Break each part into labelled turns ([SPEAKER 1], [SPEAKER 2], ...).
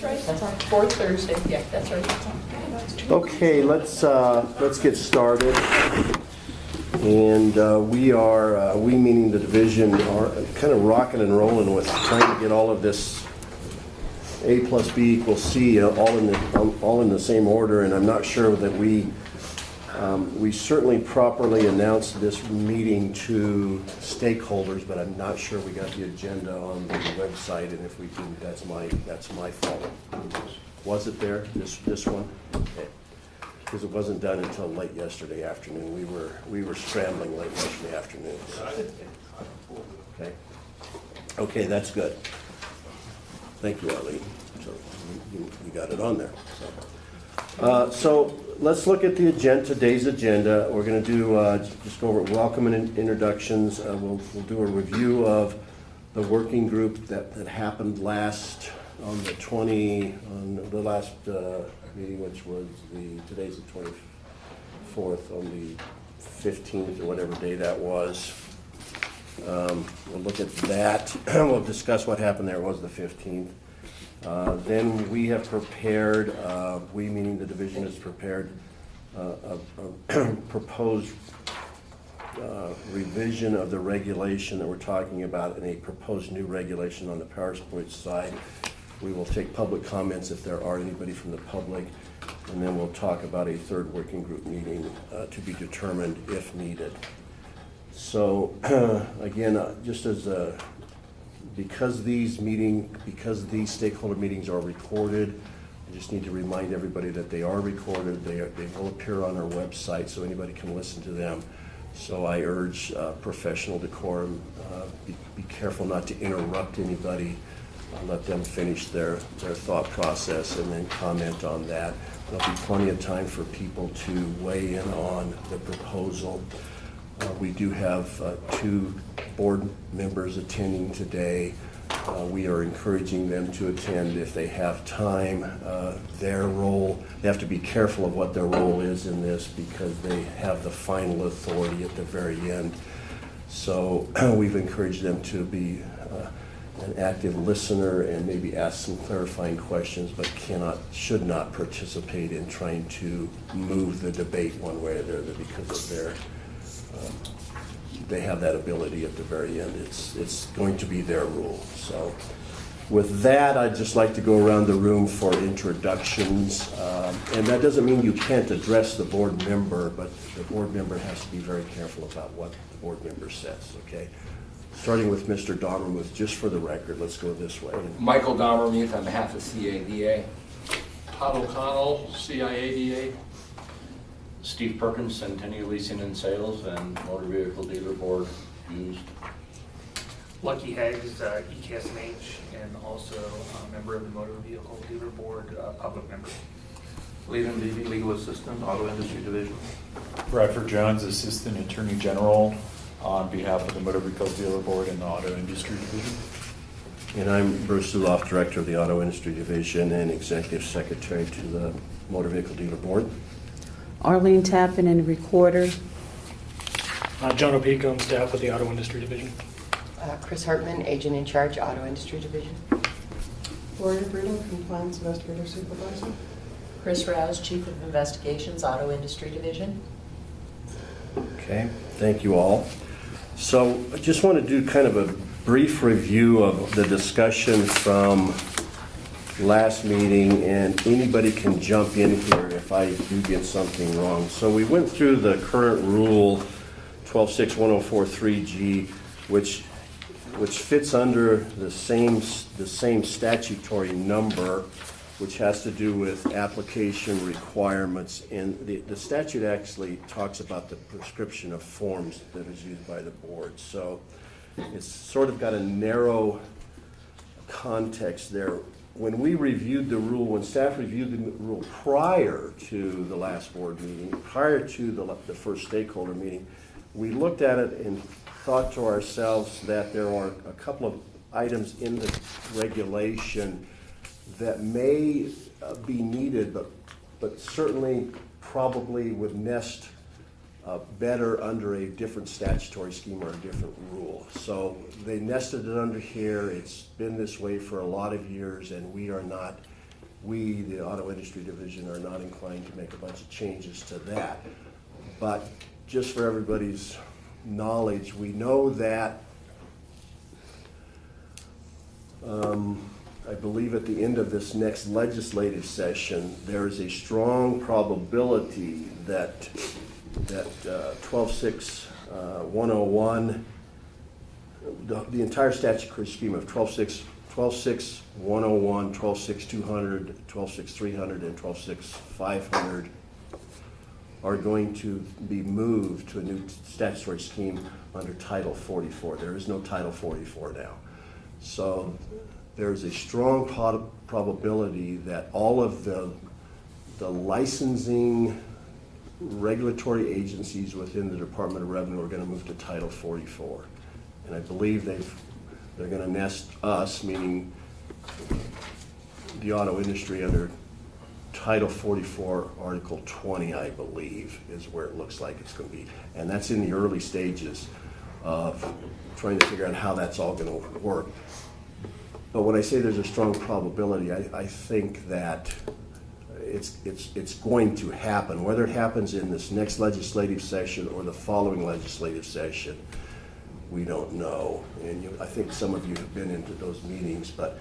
[SPEAKER 1] right. That's our fourth Thursday. Yeah, that's right.
[SPEAKER 2] Okay, let's get started. And we meaning the division, are kind of rocking and rolling with trying to get all of this A plus B equals C all in the same order. And I'm not sure that we certainly properly announced this meeting to stakeholders, but I'm not sure we got the agenda on the website. And if we didn't, that's my fault. Was it there? This one? Okay. Because it wasn't done until late yesterday afternoon. We were scrambling late yesterday afternoon. Okay. Okay, that's good. Thank you, Arlene. So you got it on there. So let's look at the agenda, today's agenda. We're going to do just go over welcome and introductions. We'll do a review of the working group that happened last on the last meeting, which was today's the 24th, on the 15th or whatever day that was. We'll look at that. We'll discuss what happened there. It was the 15th. Then we have prepared, we meaning the division has prepared a proposed revision of the regulation that we're talking about, and a proposed new regulation on the PowerPoint side. We will take public comments if there are anybody from the public, and then we'll talk about a third working group meeting to be determined if needed. So again, just as because these stakeholder meetings are recorded, I just need to remind everybody that they are recorded. They will appear on our website, so anybody can listen to them. So I urge professional decorum. Be careful not to interrupt anybody. Let them finish their thought process and then comment on that. There'll be plenty of time for people to weigh in on the proposal. We do have 2 board members attending today. We are encouraging them to attend if they have time. Their role, they have to be careful of what their role is in this, because they have the final authority at the very end. So we've encouraged them to be an active listener and maybe ask some clarifying questions, but should not participate in trying to move the debate one way or the other, because of they have that ability at the very end. It's going to be their rule. So with that, I'd just like to go around the room for introductions. And that doesn't mean you can't address the board member, but the board member has to be very careful about what the board member says, okay? Starting with Mr. Dommermuth, just for the record, let's go this way.
[SPEAKER 3] Michael Dommermuth on behalf of CADA.
[SPEAKER 4] Todd O'Connell, CIADA.
[SPEAKER 5] Steve Perkins, Centennial Leasing and Sales and Motor Vehicle Dealer Board used.
[SPEAKER 6] Lucky Heggs, ECAS&H, and also a member of the Motor Vehicle Dealer Board, public member.
[SPEAKER 7] Leland Beebe, Legal Assistant, Auto Industry Division.
[SPEAKER 8] Bradford Jones, Assistant Attorney General on behalf of the Motor Vehicle Dealer Board and the Auto Industry Division.
[SPEAKER 2] And I'm Bruce Zuloff, Director of the Auto Industry Division and Executive Secretary to the Motor Vehicle Dealer Board.
[SPEAKER 9] Arlene Tappan, and Recorder.
[SPEAKER 6] John O'Pico, on staff with the Auto Industry Division.
[SPEAKER 1] Chris Hartman, Agent in Charge, Auto Industry Division.
[SPEAKER 10] Gloria Bruno, Compliance Investigator Supervisor.
[SPEAKER 1] Chris Rouse, Chief of Investigations, Auto Industry Division.
[SPEAKER 2] Okay, thank you all. So I just want to do kind of a brief review of the discussion from last meeting, and anybody can jump in here if I do get something wrong. So we went through the current rule 126104.3G, which fits under the same statutory number, which has to do with application requirements. And the statute actually talks about the prescription of forms that is used by the board. So it's sort of got a narrow context there. When we reviewed the rule, when staff reviewed the rule prior to the last board meeting, prior to the first stakeholder meeting, we looked at it and thought to ourselves that there are a couple of items in the regulation that may be needed, but certainly probably would nest better under a different statutory scheme or a different rule. So they nested it under here. It's been this way for a lot of years, and we are not we, the auto industry division, are not inclined to make a bunch of changes to that. But just for everybody's knowledge, we know that I believe at the end of this next legislative session, there is a strong probability that 12.6.101, the entire statutory scheme of 12.6.101, 12.6.200, 12.6.300, and 12.6.500 are going to be moved to a new statutory scheme under Title 44. There is no Title 44 now. So there's a strong probability that all of the licensing regulatory agencies within the Department of Revenue are going to move to Title 44. And I believe they're going to nest us, meaning the auto industry, under Title 44, Article 20, I believe, is where it looks like it's going to be. And that's in the early stages of trying to figure out how that's all going to work. But when I say there's a strong probability, I think that it's going to happen. Whether it happens in this next legislative session or the following legislative session, we don't know. And I think some of you have been into those meetings, but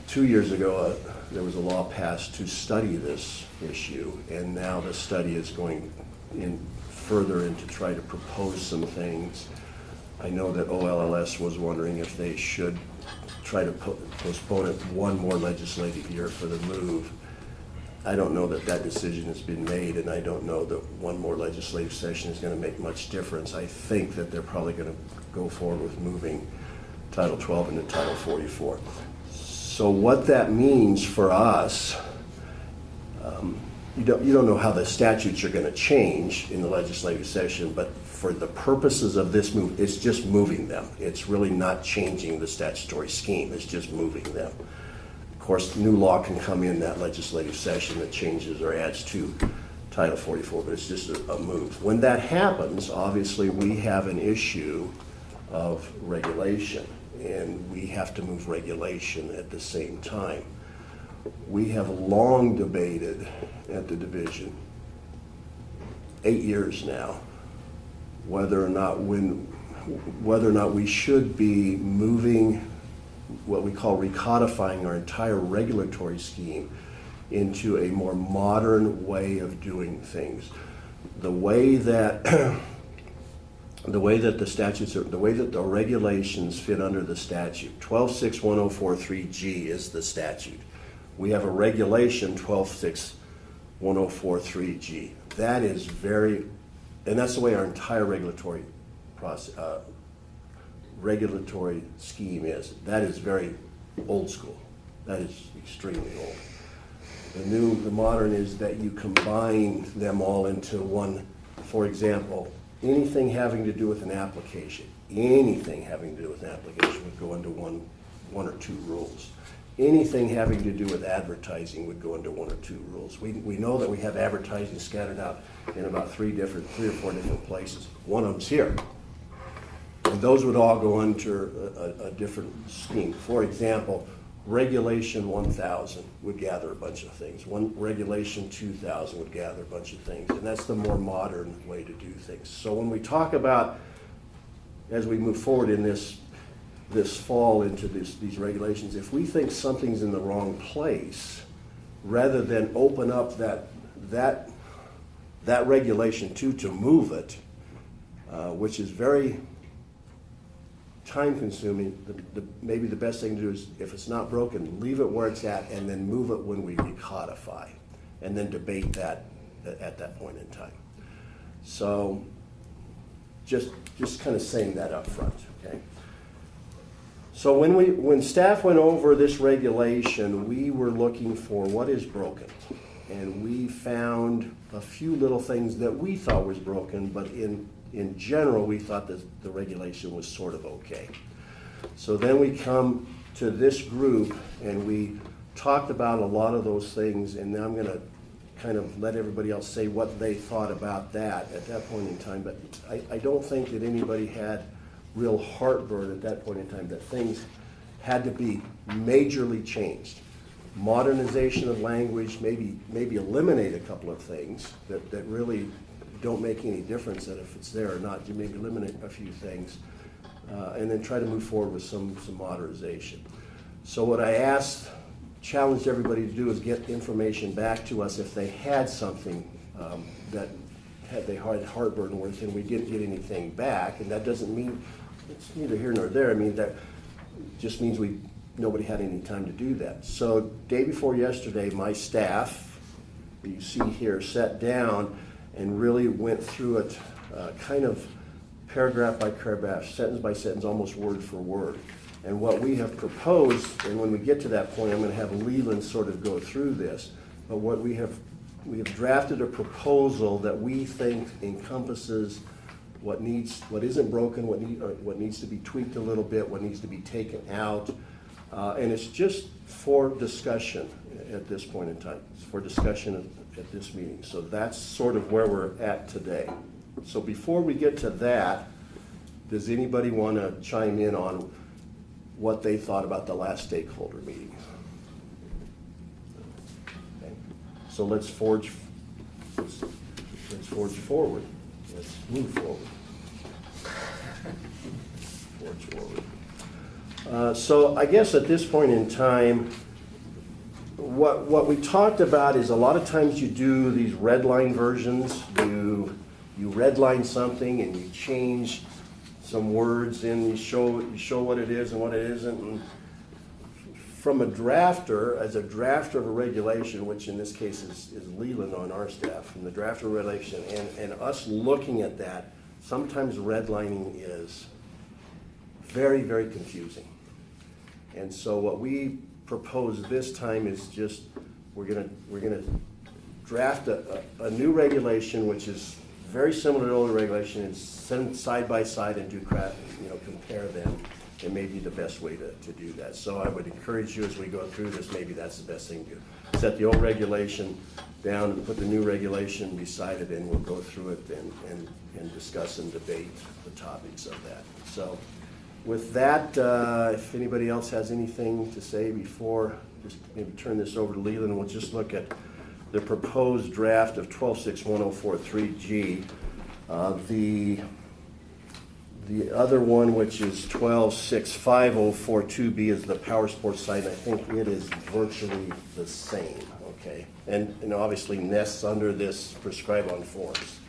[SPEAKER 2] 2 years ago, there was a law passed to study this issue, and now the study is going in further in to try to propose some things. I know that OLLS was wondering if they should try to postpone it one more legislative year for the move. I don't know that that decision has been made, and I don't know that one more legislative session is going to make much difference. I think that they're probably going to go forward with moving Title 12 into Title 44. So what that means for us, you don't know how the statutes are going to change in the legislative session, but for the purposes of this move, it's just moving them. It's really not changing the statutory scheme. It's just moving them. Of course, new law can come in that legislative session that changes or adds to Title 44, but it's just a move. When that happens, obviously we have an issue of regulation, and we have to move regulation at the same time. We have long debated at the division, 8 years now, whether or not we should be moving what we call recodifying our entire regulatory scheme into a more modern way of doing things. The way that the statutes are, the way that the regulations fit under the statute. 12.6.1043G is the statute. We have a regulation 12.6.1043G. That is very, and that's the way our entire regulatory process, regulatory scheme is. That is very old school. That is extremely old. The modern is that you combine them all into one. For example, anything having to do with an application, would go into one or two rules. Anything having to do with advertising would go into one or two rules. We know that we have advertising scattered out in about three or four different places. One of them's here. And those would all go under a different scheme. For example, Regulation 1000 would gather a bunch of things. Regulation 2000 would gather a bunch of things. And that's the more modern way to do things. So when we talk about, as we move forward in this fall into these regulations, if we think something's in the wrong place, rather than open up that regulation to move it, which is very time consuming, maybe the best thing to do is, if it's not broken, leave it where it's at and then move it when we recodify, and then debate that at that point in time. So just kind of saying that up front, okay? So when staff went over this regulation, we were looking for what is broken. And we found a few little things that we thought was broken, but in general, we thought that the regulation was sort of okay. So then we come to this group and we talked about a lot of those things, and now I'm going to kind of let everybody else say what they thought about that at that point in time. But I don't think that anybody had real heartburn at that point in time that things had to be majorly changed. modernization of language, maybe eliminate a couple of things that really don't make any difference, that if it's there or not, you maybe eliminate a few things, and then try to move forward with some modernization. So what I challenged everybody to do is get information back to us if they had something that they had heartburn with, and we didn't get anything back, and that doesn't mean, it's neither here nor there. I mean, that just means nobody had any time to do that. So day before yesterday, my staff, that you see here, sat down and really went through it kind of paragraph by paragraph, sentence by sentence, almost word for word. And what we have proposed, and when we get to that point, I'm going to have Leland sort of go through this, but what we have drafted a proposal that we think encompasses what isn't broken, what needs to be tweaked a little bit, what needs to be taken out, and it's just for discussion at this point in time. It's for discussion at this meeting. So that's sort of where we're at today. So before we get to that, does anybody want to chime in on what they thought about the last stakeholder meeting? Okay. So let's forge forward. Let's move forward. Forge forward. So I guess at this point in time, what we talked about is a lot of times you do these red line versions. You redline something and you change some words and you show what it is and what it isn't. And from a drafter, as a drafter of a regulation, which in this case is Leland on our staff, from the drafter of regulation and us looking at that, sometimes redlining is very, very confusing. And so what we propose this time is just we're gonna draft a new regulation which is very similar to older regulation and send side by side and compare them, and maybe the best way to do that. So I would encourage you as we go through this, maybe that's the best thing to do. Set the old regulation down and put the new regulation beside it, and we'll go through it and discuss and debate the topics of that. So with that, if anybody else has anything to say before, just maybe turn this over to Leland, and we'll just look at the proposed draft of 12.6.1043G. The other one, which is 12.6.5042B, is the power sports side, and I think it is virtually the same, okay? And obviously nests under this prescribe on forms.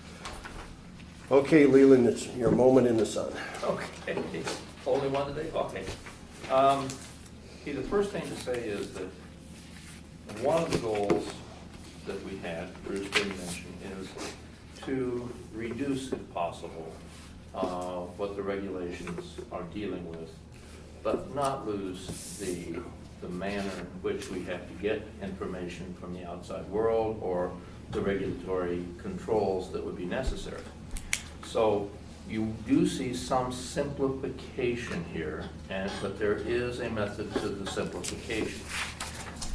[SPEAKER 2] Okay, Leland, it's your moment in the sun.
[SPEAKER 7] Okay, only one today? Okay. The first thing to say is that one of the goals that we had, Bruce did mention, is to reduce, if possible, what the regulations are dealing with, but not lose the manner in which we have to get information from the outside world or the regulatory controls that would be necessary. So you do see some simplification here, but there is a method to the simplification.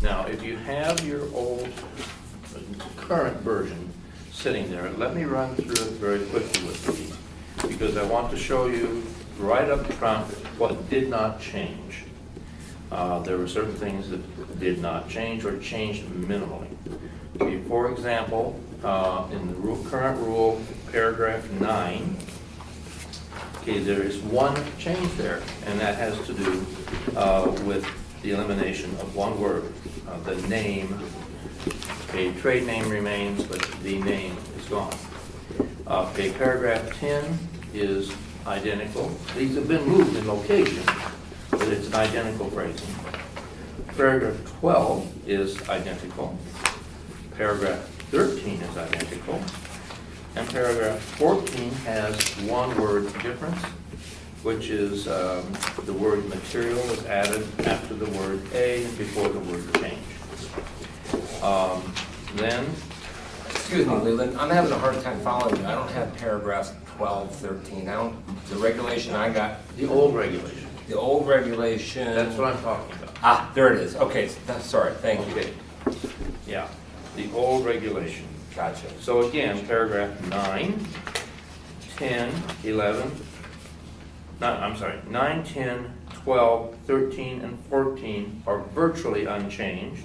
[SPEAKER 7] Now, if you have your old current version sitting there, let me run through it very quickly with you, because I want to show you right up front what did not change. There were certain things that did not change or changed minimally. For example, in the current rule, paragraph 9, okay, there is one change there, and that has to do with the elimination of one word, the name. Okay, trade name remains, but the name is gone. Okay, paragraph 10 is identical. These have been moved in location, but it's an identical phrasing. Paragraph 12 is identical. Paragraph 13 is identical. And paragraph 14 has one word difference, which is the word material was added after the word a and before the word change. Then,
[SPEAKER 3] Excuse me, Leland, I'm having a hard time following you. I don't have paragraphs 12, 13. The regulation I got,
[SPEAKER 7] the old regulation.
[SPEAKER 3] the old regulation.
[SPEAKER 7] That's what I'm talking about.
[SPEAKER 3] Ah, there it is. Okay, sorry, thank you.
[SPEAKER 7] Okay. Yeah, the old regulation.
[SPEAKER 3] Gotcha.
[SPEAKER 7] So again, paragraph 9, 10, 11, 9, 10, 12, 13, and 14 are virtually unchanged,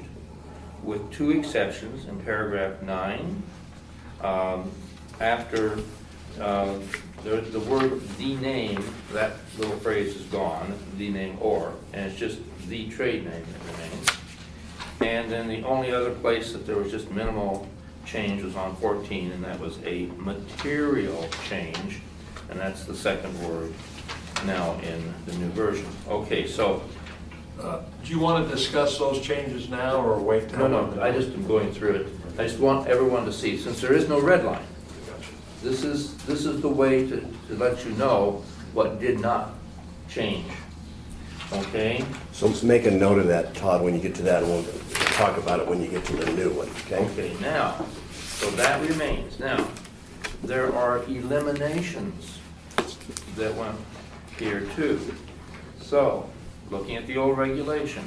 [SPEAKER 7] with 2 exceptions. In paragraph 9, after the word "the name," that little phrase is gone, "the name or," and it's just "the trade name" that remains. And then the only other place that there was just minimal change was on 14, and that was a material change, and that's the second word now in the new version. Okay, so,
[SPEAKER 4] Do you want to discuss those changes now or wait till?
[SPEAKER 7] no, I just am going through it. I just want everyone to see, since there is no red line, this is the way to let you know what did not change. Okay?
[SPEAKER 2] So let's make a note of that, Todd, when you get to that, and we'll talk about it when you get to the new one, okay?
[SPEAKER 7] Okay, now, so that remains. Now, there are eliminations that went here too. So, looking at the old regulation,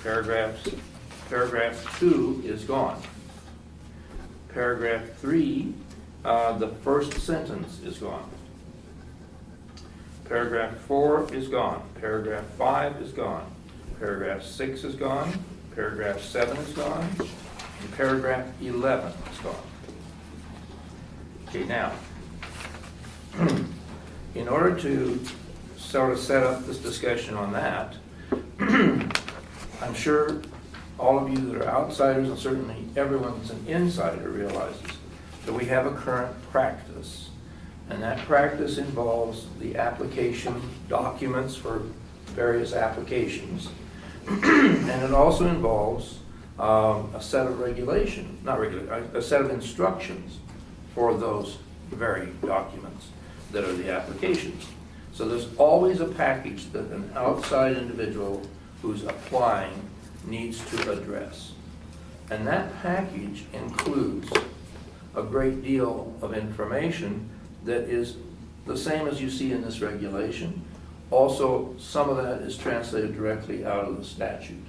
[SPEAKER 7] paragraph 2 is gone. Paragraph 3, the first sentence is gone. Paragraph 4 is gone. Paragraph 5 is gone. Paragraph 6 is gone. Paragraph 7 is gone. And paragraph 11 is gone. Okay, now, in order to sort of set up this discussion on that, I'm sure all of you that are outsiders, and certainly everyone that's an insider, realizes that we have a current practice. And that practice involves the application documents for various applications. And it also involves a set of a set of instructions for those very documents that are the applications. So there's always a package that an outside individual who's applying needs to address. And that package includes a great deal of information that is the same as you see in this regulation. Also, some of that is translated directly out of the statute.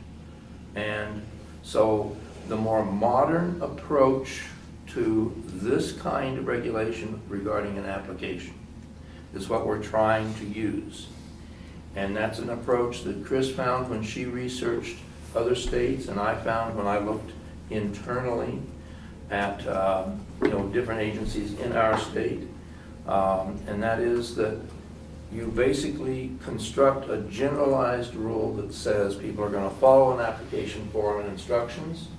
[SPEAKER 7] And so the more modern approach to this kind of regulation regarding an application is what we're trying to use. And that's an approach that Chris found when she researched other states, and I found when I looked internally at different agencies in our state. And that is that you basically construct a generalized rule that says people are going to follow an application form and instructions,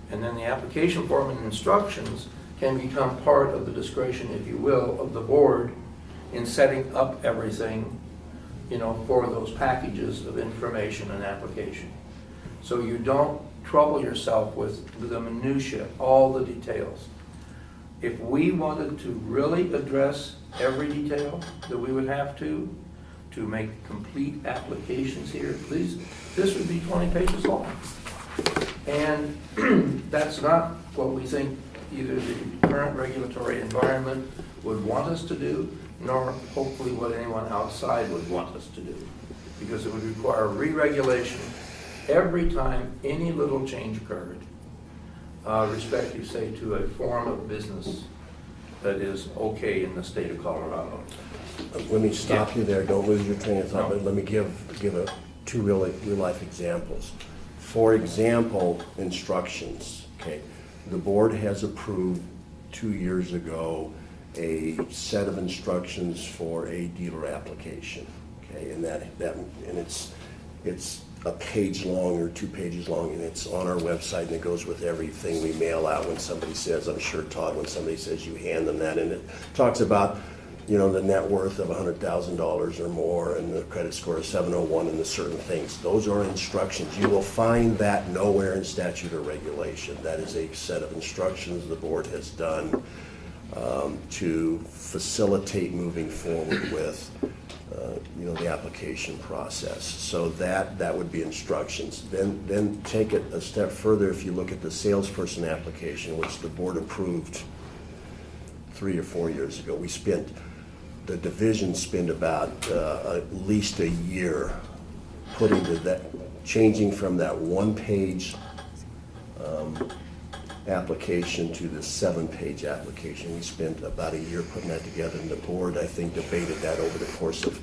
[SPEAKER 7] and then the application form and instructions can become part of the discretion, if you will, of the board in setting up everything, for those packages of information and application. So you don't trouble yourself with the minutiae, all the details. If we wanted to really address every detail that we would have to make complete applications here, this would be 20 pages long. And that's not what we think either the current regulatory environment would want us to do, nor hopefully what anyone outside would want us to do. Because it would require re-regulation every time any little change occurred, respective, say, to a form of business that is okay in the state of Colorado.
[SPEAKER 2] Let me stop you there, don't lose your train of thought, but let me give two real life examples. For example, instructions, okay? The board has approved 2 years ago a set of instructions for a dealer application, okay? And it's a page long or 2 pages long, and it's on our website, and it goes with everything we mail out when somebody says, I'm sure, Todd, when somebody says you hand them that, and it talks about, the net worth of $100,000 or more, and the credit score of 701, and the certain things. Those are instructions. You will find that nowhere in statute or regulation. That is a set of instructions the board has done to facilitate moving forward with the application process. So that would be instructions. Then take it a step further. If you look at the salesperson application, which the board approved 3 or 4 years ago, the division spent about at least a year changing from that 1-page application to the 7-page application. We spent about a year putting that together, and the board, I think, debated that over the course of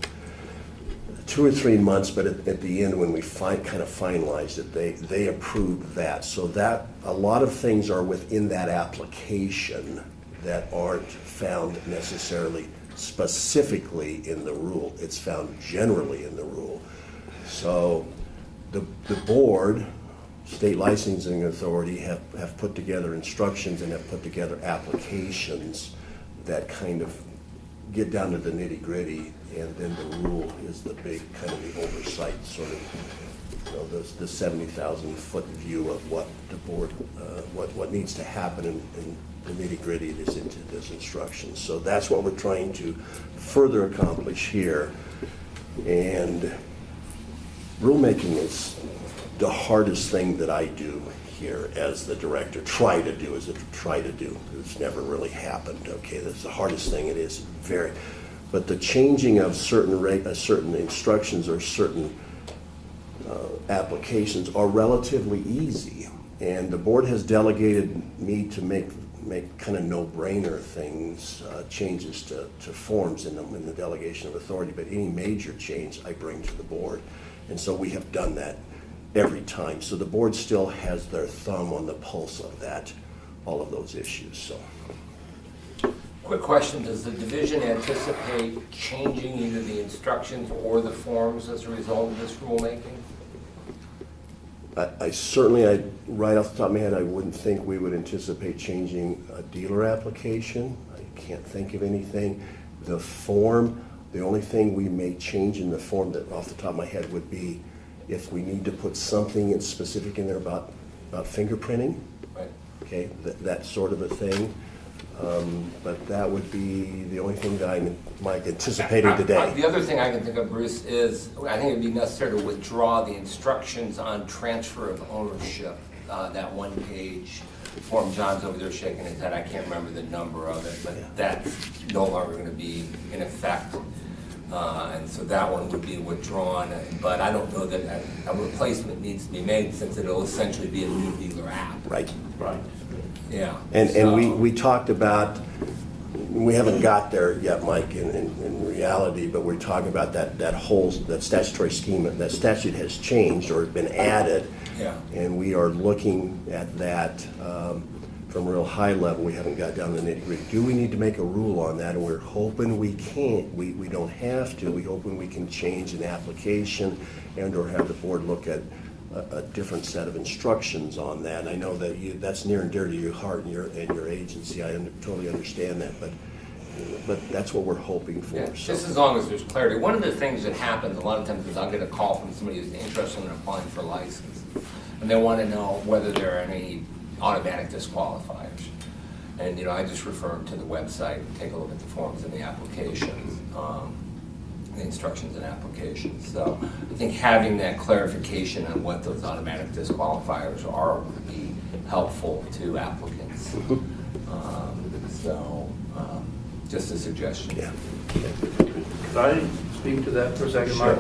[SPEAKER 2] 2 or 3 months, but at the end, when we kind of finalized it, they approved that. So that, a lot of things are within that application that aren't found necessarily specifically in the rule. It's found generally in the rule. So the board, state licensing authority, have put together instructions and have put together applications that kind of get down to the nitty-gritty, and then the rule is the big kind of the oversight sort of, you know, the 70,000-foot view of what the board, what needs to happen in the nitty-gritty is into this instruction. So that's what we're trying to further accomplish here. And rulemaking is the hardest thing that I do here as the director. Try to do. It's never really happened. Okay, that's the hardest thing. It is very. But the changing of certain instructions or certain applications are relatively easy, and the board has delegated me to make kind of no-brainer things, changes to forms in the delegation of authority. But any major change I bring to the board, and so we have done that every time. So the board still has their thumb on the pulse of that, all of those issues. So.
[SPEAKER 3] Quick question, does the division anticipate changing either the instructions or the forms as a result of this rulemaking?
[SPEAKER 2] I certainly, right off the top of my head, I wouldn't think we would anticipate changing a dealer application. I can't think of anything. The form, the only thing we may change in the form that off the top of my head would be if we need to put something in specific in there about fingerprinting.
[SPEAKER 3] Right.
[SPEAKER 2] Okay, that sort of a thing. But that would be the only thing that I'm anticipating today.
[SPEAKER 3] The other thing I can think of, Bruce, is I think it'd be necessary to withdraw the instructions on transfer of ownership. That one-page form, John's over there shaking his head, I can't remember the number of it, but that's no longer going to be in effect. And so that one would be withdrawn, but I don't know that a replacement needs to be made since it'll essentially be a new dealer app.
[SPEAKER 2] Right.
[SPEAKER 7] Right.
[SPEAKER 3] Yeah.
[SPEAKER 2] And we talked about, we haven't got there yet, Mike, in reality, but we're talking about that whole, that statutory scheme, that statute has changed or been added.
[SPEAKER 3] Yeah.
[SPEAKER 2] And we are looking at that from a real high level. We haven't got down to the nitty-gritty. Do we need to make a rule on that? And we're hoping we can't. We don't have to. We're hoping we can change an application and or have the board look at a different set of instructions on that. And I know that that's near and dear to your heart and your agency. I totally understand that, but that's what we're hoping for.
[SPEAKER 3] Yeah,
[SPEAKER 2] so.
[SPEAKER 3] just as long as there's clarity. One of the things that happens a lot of times is I'll get a call from somebody who's interested in applying for a license, and they want to know whether there are any automatic disqualifiers. And I just refer them to the website and take a look at the forms and the applications, the instructions and applications. So I think having that clarification on what those automatic disqualifiers are would be helpful to applicants. Just a suggestion.
[SPEAKER 2] Yeah.
[SPEAKER 7] Could I speak to that for a second, Mark?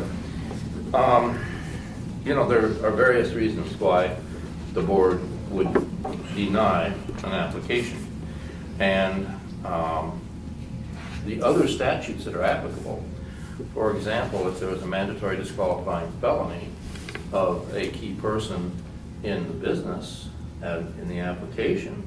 [SPEAKER 2] Sure.
[SPEAKER 7] There are various reasons why the board would deny an application. And the other statutes that are applicable, for example, if there was a mandatory disqualifying felony of a key person in the business in the application,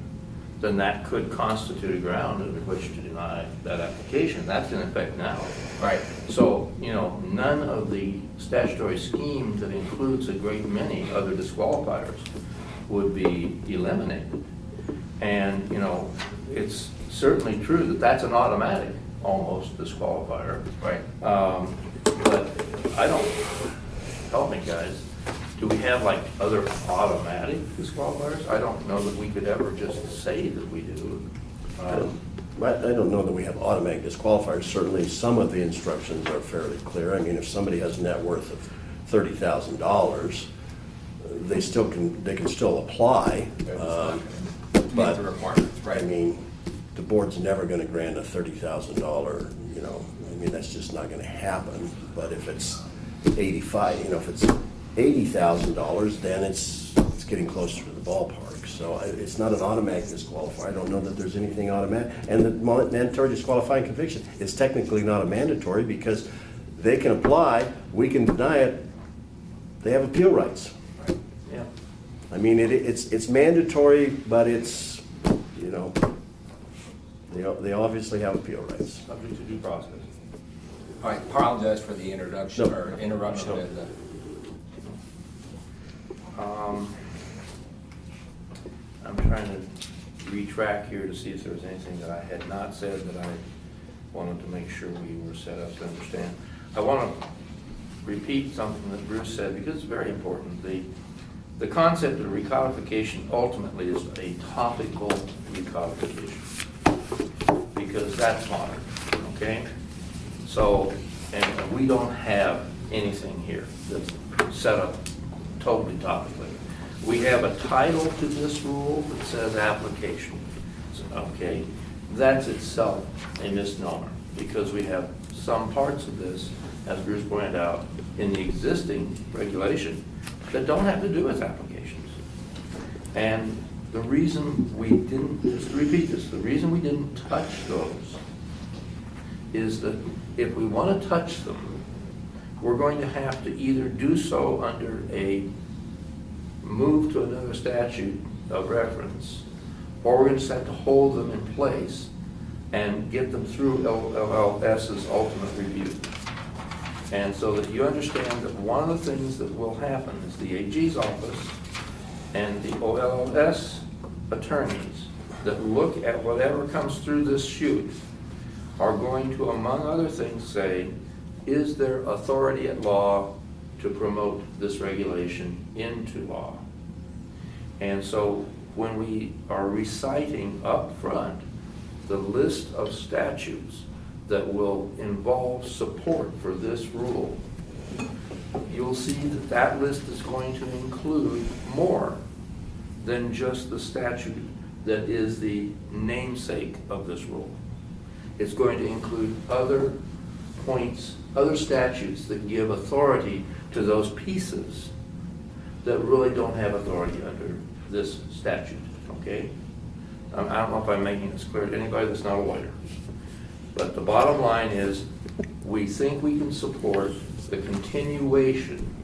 [SPEAKER 7] then that could constitute a ground under which to deny that application. That's in effect now.
[SPEAKER 3] Right.
[SPEAKER 7] So, none of the statutory scheme that includes a great many other disqualifiers would be eliminated. And, it's certainly true that that's an automatic, almost, disqualifier.
[SPEAKER 3] Right.
[SPEAKER 7] But I don't, help me guys, do we have like other automatic disqualifiers? I don't know that we could ever just say that we do.
[SPEAKER 2] I don't know that we have automatic disqualifiers. Certainly, some of the instructions are fairly clear. I mean, if somebody has a net worth of $30,000, they can still apply.
[SPEAKER 3] But the requirements, right?
[SPEAKER 2] I mean, the board's never going to grant a $30,000. I mean, that's just not going to happen. But if it's if it's $80,000, then it's getting closer to the ballpark. So it's not an automatic disqualifier. I don't know that there's anything automatic. And the mandatory disqualifying conviction is technically not a mandatory because they can apply, we can deny it, they have appeal rights.
[SPEAKER 7] Yeah.
[SPEAKER 2] I mean, it's mandatory, but it's, you know, they obviously have appeal rights.
[SPEAKER 7] Subject to due process.
[SPEAKER 3] All right, apologize for the introduction
[SPEAKER 2] No.
[SPEAKER 3] or interruption
[SPEAKER 2] No.
[SPEAKER 3] of the.
[SPEAKER 7] I'm trying to retrack here to see if there was anything that I had not said that I wanted to make sure we were set up to understand. I want to repeat something that Bruce said because it's very important. The concept of recodification ultimately is a topical recodification because that's modern, okay? So, and we don't have anything here that's set up totally topically. We have a title to this rule that says application, okay? That's itself a misnomer because we have some parts of this, as Bruce pointed out, in the existing regulation that don't have to do with applications. And the reason we didn't, just to repeat this, the reason we didn't touch those is that if we want to touch them, we're going to have to either do so under a move to another statute of reference, or we're going to have to hold them in place and get them through LLS's ultimate review. And so that you understand that one of the things that will happen is the AG's office and the OLLS attorneys that look at whatever comes through this chute are going to, among other things, say, is there authority at law to promote this regulation into law? And so when we are reciting up front the list of statutes that will involve support for this rule, you'll see that that list is going to include more than just the statute that is the namesake of this rule. It's going to include other points, other statutes that give authority to those pieces that really don't have authority under this statute, okay? I don't know if I'm making this clear to anybody that's not a lawyer. But the bottom line is, we think we can support the continuation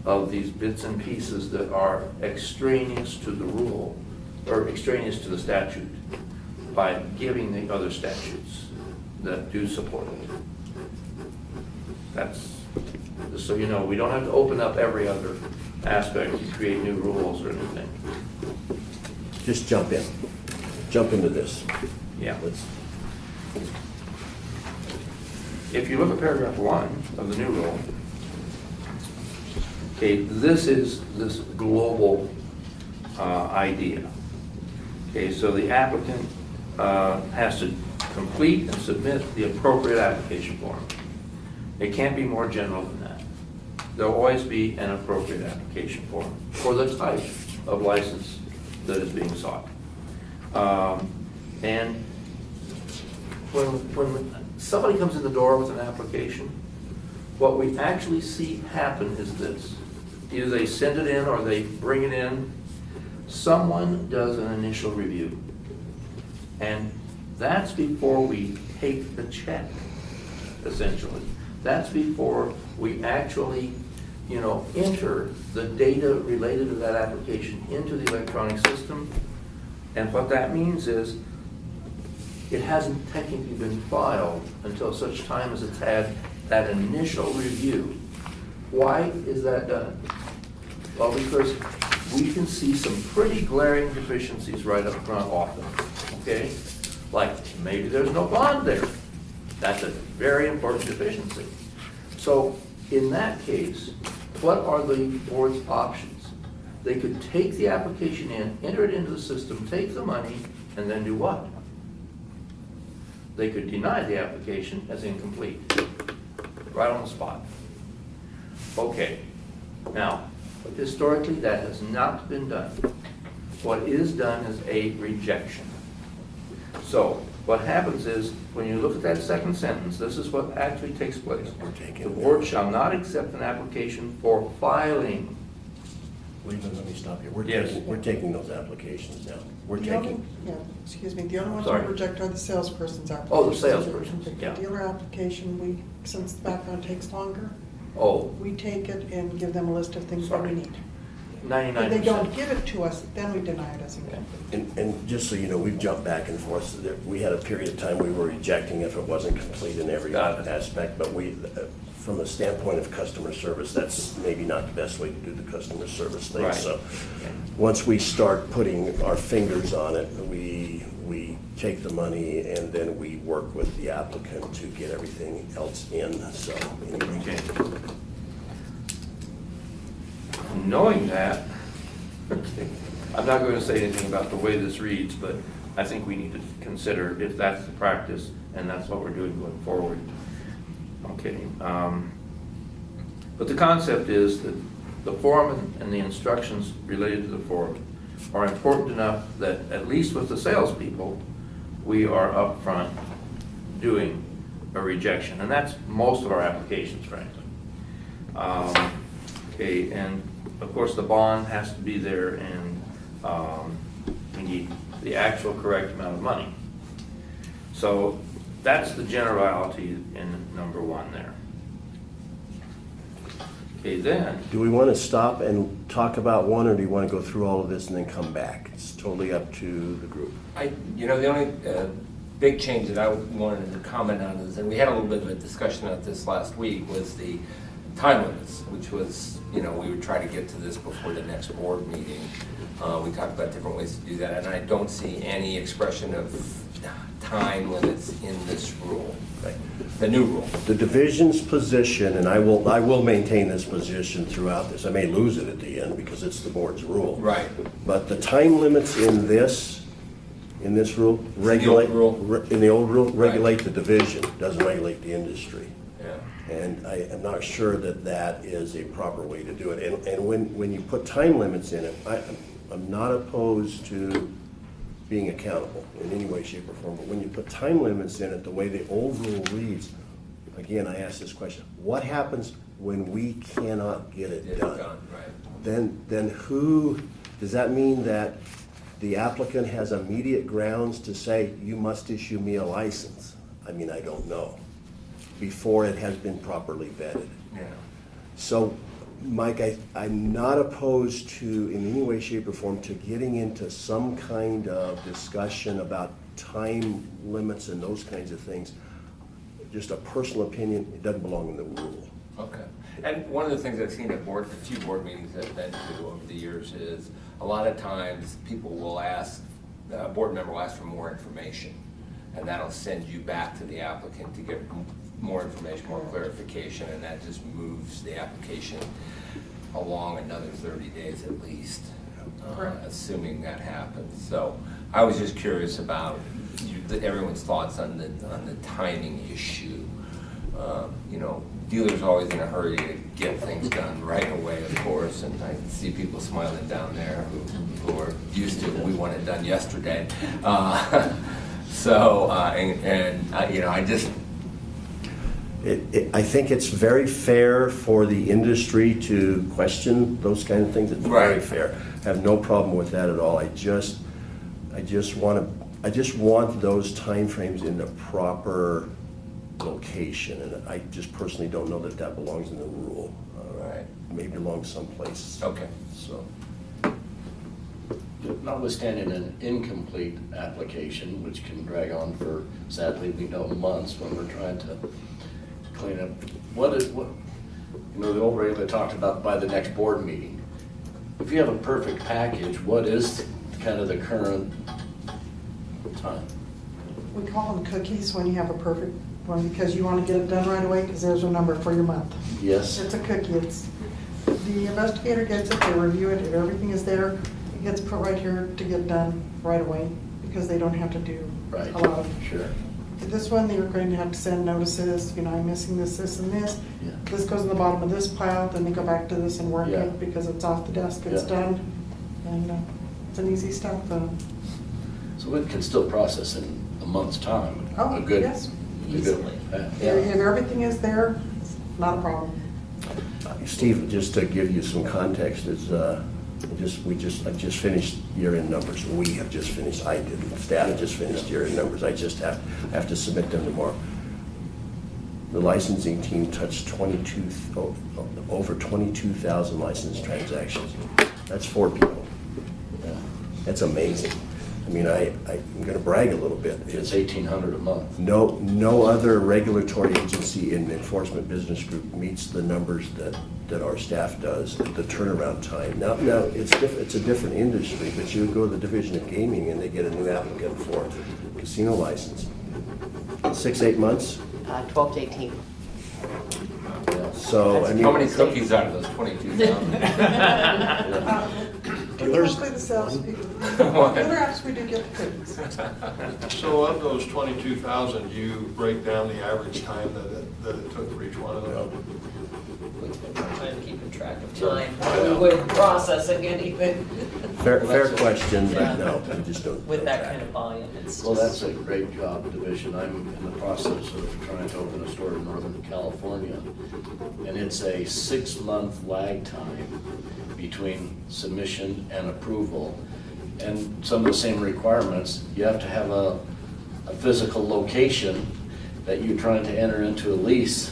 [SPEAKER 7] of these bits and pieces that are extraneous to the rule, or extraneous to the statute, by giving the other statutes that do support it. That's, just so you know, we don't have to open up every other aspect to create new rules or anything.
[SPEAKER 2] Just jump in. Jump into this.
[SPEAKER 7] Yeah.
[SPEAKER 2] Let's,
[SPEAKER 7] If you look at paragraph 1 of the new rule, okay, this is this global idea. Okay, so the applicant has to complete and submit the appropriate application form. It can't be more general than that. There'll always be an appropriate application form for the type of license that is being sought. And when somebody comes in the door with an application, what we actually see happen is this. Either they send it in or they bring it in. Someone does an initial review. And that's before we take the check, essentially. That's before we actually, enter the data related to that application into the electronic system. And what that means is it hasn't technically been filed until such time as it's had that initial review. Why is that done? Well, because we can see some pretty glaring deficiencies right up front often, okay? Like maybe there's no bond there. That's a very important deficiency. So in that case, what are the board's options? They could take the application in, enter it into the system, take the money, and then do what? They could deny the application as incomplete, right on the spot. Okay, now, historically, that has not been done. What is done is a rejection. So, what happens is, when you look at that second sentence, this is what actually takes place. The board shall not accept an application for filing
[SPEAKER 2] Let me stop you.
[SPEAKER 7] Yes.
[SPEAKER 2] We're taking those applications now. We're
[SPEAKER 10] The only-
[SPEAKER 2] taking,
[SPEAKER 10] Yeah, excuse me, the only ones we
[SPEAKER 7] Sorry.
[SPEAKER 10] reject are the salesperson's applications.
[SPEAKER 7] Oh, the salespersons, yeah.
[SPEAKER 10] The dealer application, since the background takes longer,
[SPEAKER 7] Oh,
[SPEAKER 10] we take it and give them a list of things that we
[SPEAKER 7] Sorry.
[SPEAKER 10] need.
[SPEAKER 7] 99%.
[SPEAKER 10] If they don't give it to us, then we deny it as incomplete.
[SPEAKER 2] and just so you know, we've jumped back and forth. So that we had a period of time we were rejecting if it wasn't complete in every
[SPEAKER 7] Got it.
[SPEAKER 2] aspect, but from a standpoint of customer service, that's maybe not the best way to do the customer service thing.
[SPEAKER 7] Right.
[SPEAKER 2] So once we start putting our fingers on it, we take the money and then we work with the applicant to get everything else in, so. anyway.
[SPEAKER 7] Okay. Knowing that, I'm not going to say anything about the way this reads, but I think we need to consider if that's the practice and that's what we're doing going forward. Okay. But the concept is that the form and the instructions related to the form are important enough that at least with the salespeople, we are upfront doing a rejection, and that's most of our applications, frankly. Okay, and of course the bond has to be there, and we need the actual correct amount of money. So that's the generality in number one there. Okay, then,
[SPEAKER 2] Do we want to stop and talk about one, or do you want to go through all of this and then come back? It's totally up to the group.
[SPEAKER 3] The only big change that I wanted to comment on is, and we had a little bit of a discussion about this last week, was the time limits, which was, we would try to get to this before the next board meeting. We talked about different ways to do that, and I don't see any expression of time limits in this rule, the new rule.
[SPEAKER 2] The division's position, and I will maintain this position throughout this. I may lose it at the end because it's the board's rule.
[SPEAKER 3] Right.
[SPEAKER 2] But the time limits in this rule regulate, in the old rule, regulate the division, doesn't regulate the industry.
[SPEAKER 3] Yeah.
[SPEAKER 2] And I am not sure that is a proper way to do it. And when you put time limits in it, I'm not opposed to being accountable in any way, shape, or form. But when you put time limits in it, the way the old rule reads, again, I ask this question: what happens when we cannot get it done?
[SPEAKER 3] Right.
[SPEAKER 2] Then who does that mean that the applicant has immediate grounds to say you must issue me a license? I mean, I don't know. Before it has been properly vetted.
[SPEAKER 3] Yeah.
[SPEAKER 2] So, Mike, I'm not opposed to, in any way, shape, or form, to getting into some kind of discussion about time limits and those kinds of things. Just a personal opinion, it doesn't belong in the rule.
[SPEAKER 3] Okay. And one of the things I've seen at a few board meetings I've been to over the years is a lot of times people will ask, a board member will ask for more information, and that'll send you back to the applicant to get more information, more clarification, and that just moves the application along another 30 days at least, assuming that happens. So I was just curious about everyone's thoughts on the timing issue. Dealers are always in a hurry to get things done right away, of course, and I can see people smiling down there who are used to, we want it done yesterday.
[SPEAKER 2] I think it's very fair for the industry to question those kind of things. It's very
[SPEAKER 3] Right.
[SPEAKER 2] fair. I have no problem with that at all. I just want those timeframes in the proper location, and I just personally don't know that belongs in the rule.
[SPEAKER 3] Right.
[SPEAKER 2] Maybe belongs someplace.
[SPEAKER 3] Okay.
[SPEAKER 2] So.
[SPEAKER 5] Notwithstanding an incomplete application, which can drag on for, sadly, we know, months when we're trying to clean up, the old regular talked about by the next board meeting. If you have a perfect package, what is kind of the current time?
[SPEAKER 10] We call them cookies when you have a perfect one, because you want to get it done right away, because there's a number for your month.
[SPEAKER 5] Yes.
[SPEAKER 10] It's a cookie. The investigator gets it, they review it, if everything is there, it gets put right here to get done right away, because they don't have to do
[SPEAKER 5] Right.
[SPEAKER 10] a lot.
[SPEAKER 5] Sure.
[SPEAKER 10] This one, they're going to have to send notices, I'm missing this, and this.
[SPEAKER 5] Yeah.
[SPEAKER 10] This goes in the bottom of this pile, then they go back to this and work
[SPEAKER 5] Yeah.
[SPEAKER 10] it, because it's off the desk, it's
[SPEAKER 5] Yeah.
[SPEAKER 10] done. And it's an easy step.
[SPEAKER 5] So it can still process in a month's time.
[SPEAKER 10] Oh,
[SPEAKER 5] A good-
[SPEAKER 10] yes.
[SPEAKER 5] a good-
[SPEAKER 1] Easily.
[SPEAKER 10] If everything is there, it's not a problem.
[SPEAKER 2] Steve, just to give you some context, is I just finished year-end numbers. We have just finished, I didn't, staff just finished year-end numbers. I have to submit them tomorrow. The licensing team touched over 22,000 license transactions. That's 4 people. That's amazing. I mean, I'm gonna brag a little bit.
[SPEAKER 5] It's 1,800 a month.
[SPEAKER 2] No other regulatory agency in the enforcement business group meets the numbers that our staff does, the turnaround time. Now, it's a different industry, but you go to the Division of Gaming and they get a new applicant for casino license. 6-8 months?
[SPEAKER 1] 12 to 18.
[SPEAKER 2] So, I mean.
[SPEAKER 3] How many cookies out of those 22,000?
[SPEAKER 10] Mostly the salespeople. The other apps, we do get the cookies.
[SPEAKER 4] So of those 22,000, do you break down the average time that it took for each one of them?
[SPEAKER 1] I'm keeping track of time with processing anything.
[SPEAKER 2] Fair question, but no, we just don't.
[SPEAKER 1] With that kind of volume, it's
[SPEAKER 5] Well,
[SPEAKER 1] just.
[SPEAKER 5] that's a great job, Division. I'm in the process of trying to open a store in Northern California, and it's a 6-month lag time between submission and approval. And some of the same requirements, you have to have a physical location that you're trying to enter into a lease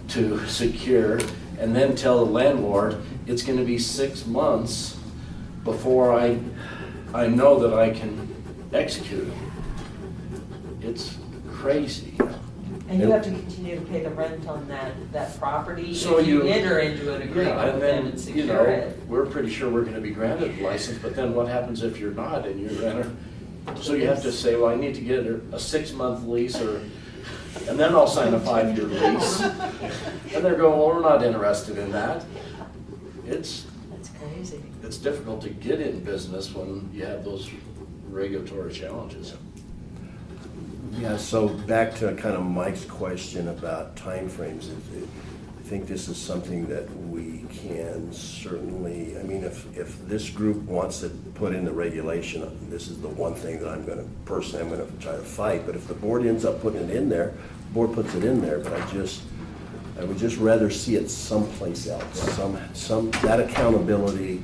[SPEAKER 5] to secure, and then tell the landlord it's going to be 6 months before I know that I can execute it. It's crazy.
[SPEAKER 1] And you have to continue to pay the rent on that property
[SPEAKER 5] So
[SPEAKER 1] if you
[SPEAKER 5] you-
[SPEAKER 1] enter into an agreement
[SPEAKER 5] Yeah, and
[SPEAKER 1] with them
[SPEAKER 5] then,
[SPEAKER 1] and
[SPEAKER 5] you
[SPEAKER 1] secure
[SPEAKER 5] know,
[SPEAKER 1] it.
[SPEAKER 5] we're pretty sure we're gonna be granted a license, but then what happens if you're not and you're gonna, so you have to say, well, I need to get a 6-month lease and then I'll sign a 5-year lease. And they're going, well, we're not interested in that.
[SPEAKER 1] That's crazy.
[SPEAKER 5] It's difficult to get in business when you have those regulatory challenges.
[SPEAKER 2] Yeah, so back to kind of Mike's question about timeframes. I think this is something that we can certainly, I mean, if this group wants to put in the regulation, this is the one thing that I'm going to try to fight. But if the board ends up putting it in there, the board puts it in there, but I would just rather see it someplace else. That accountability.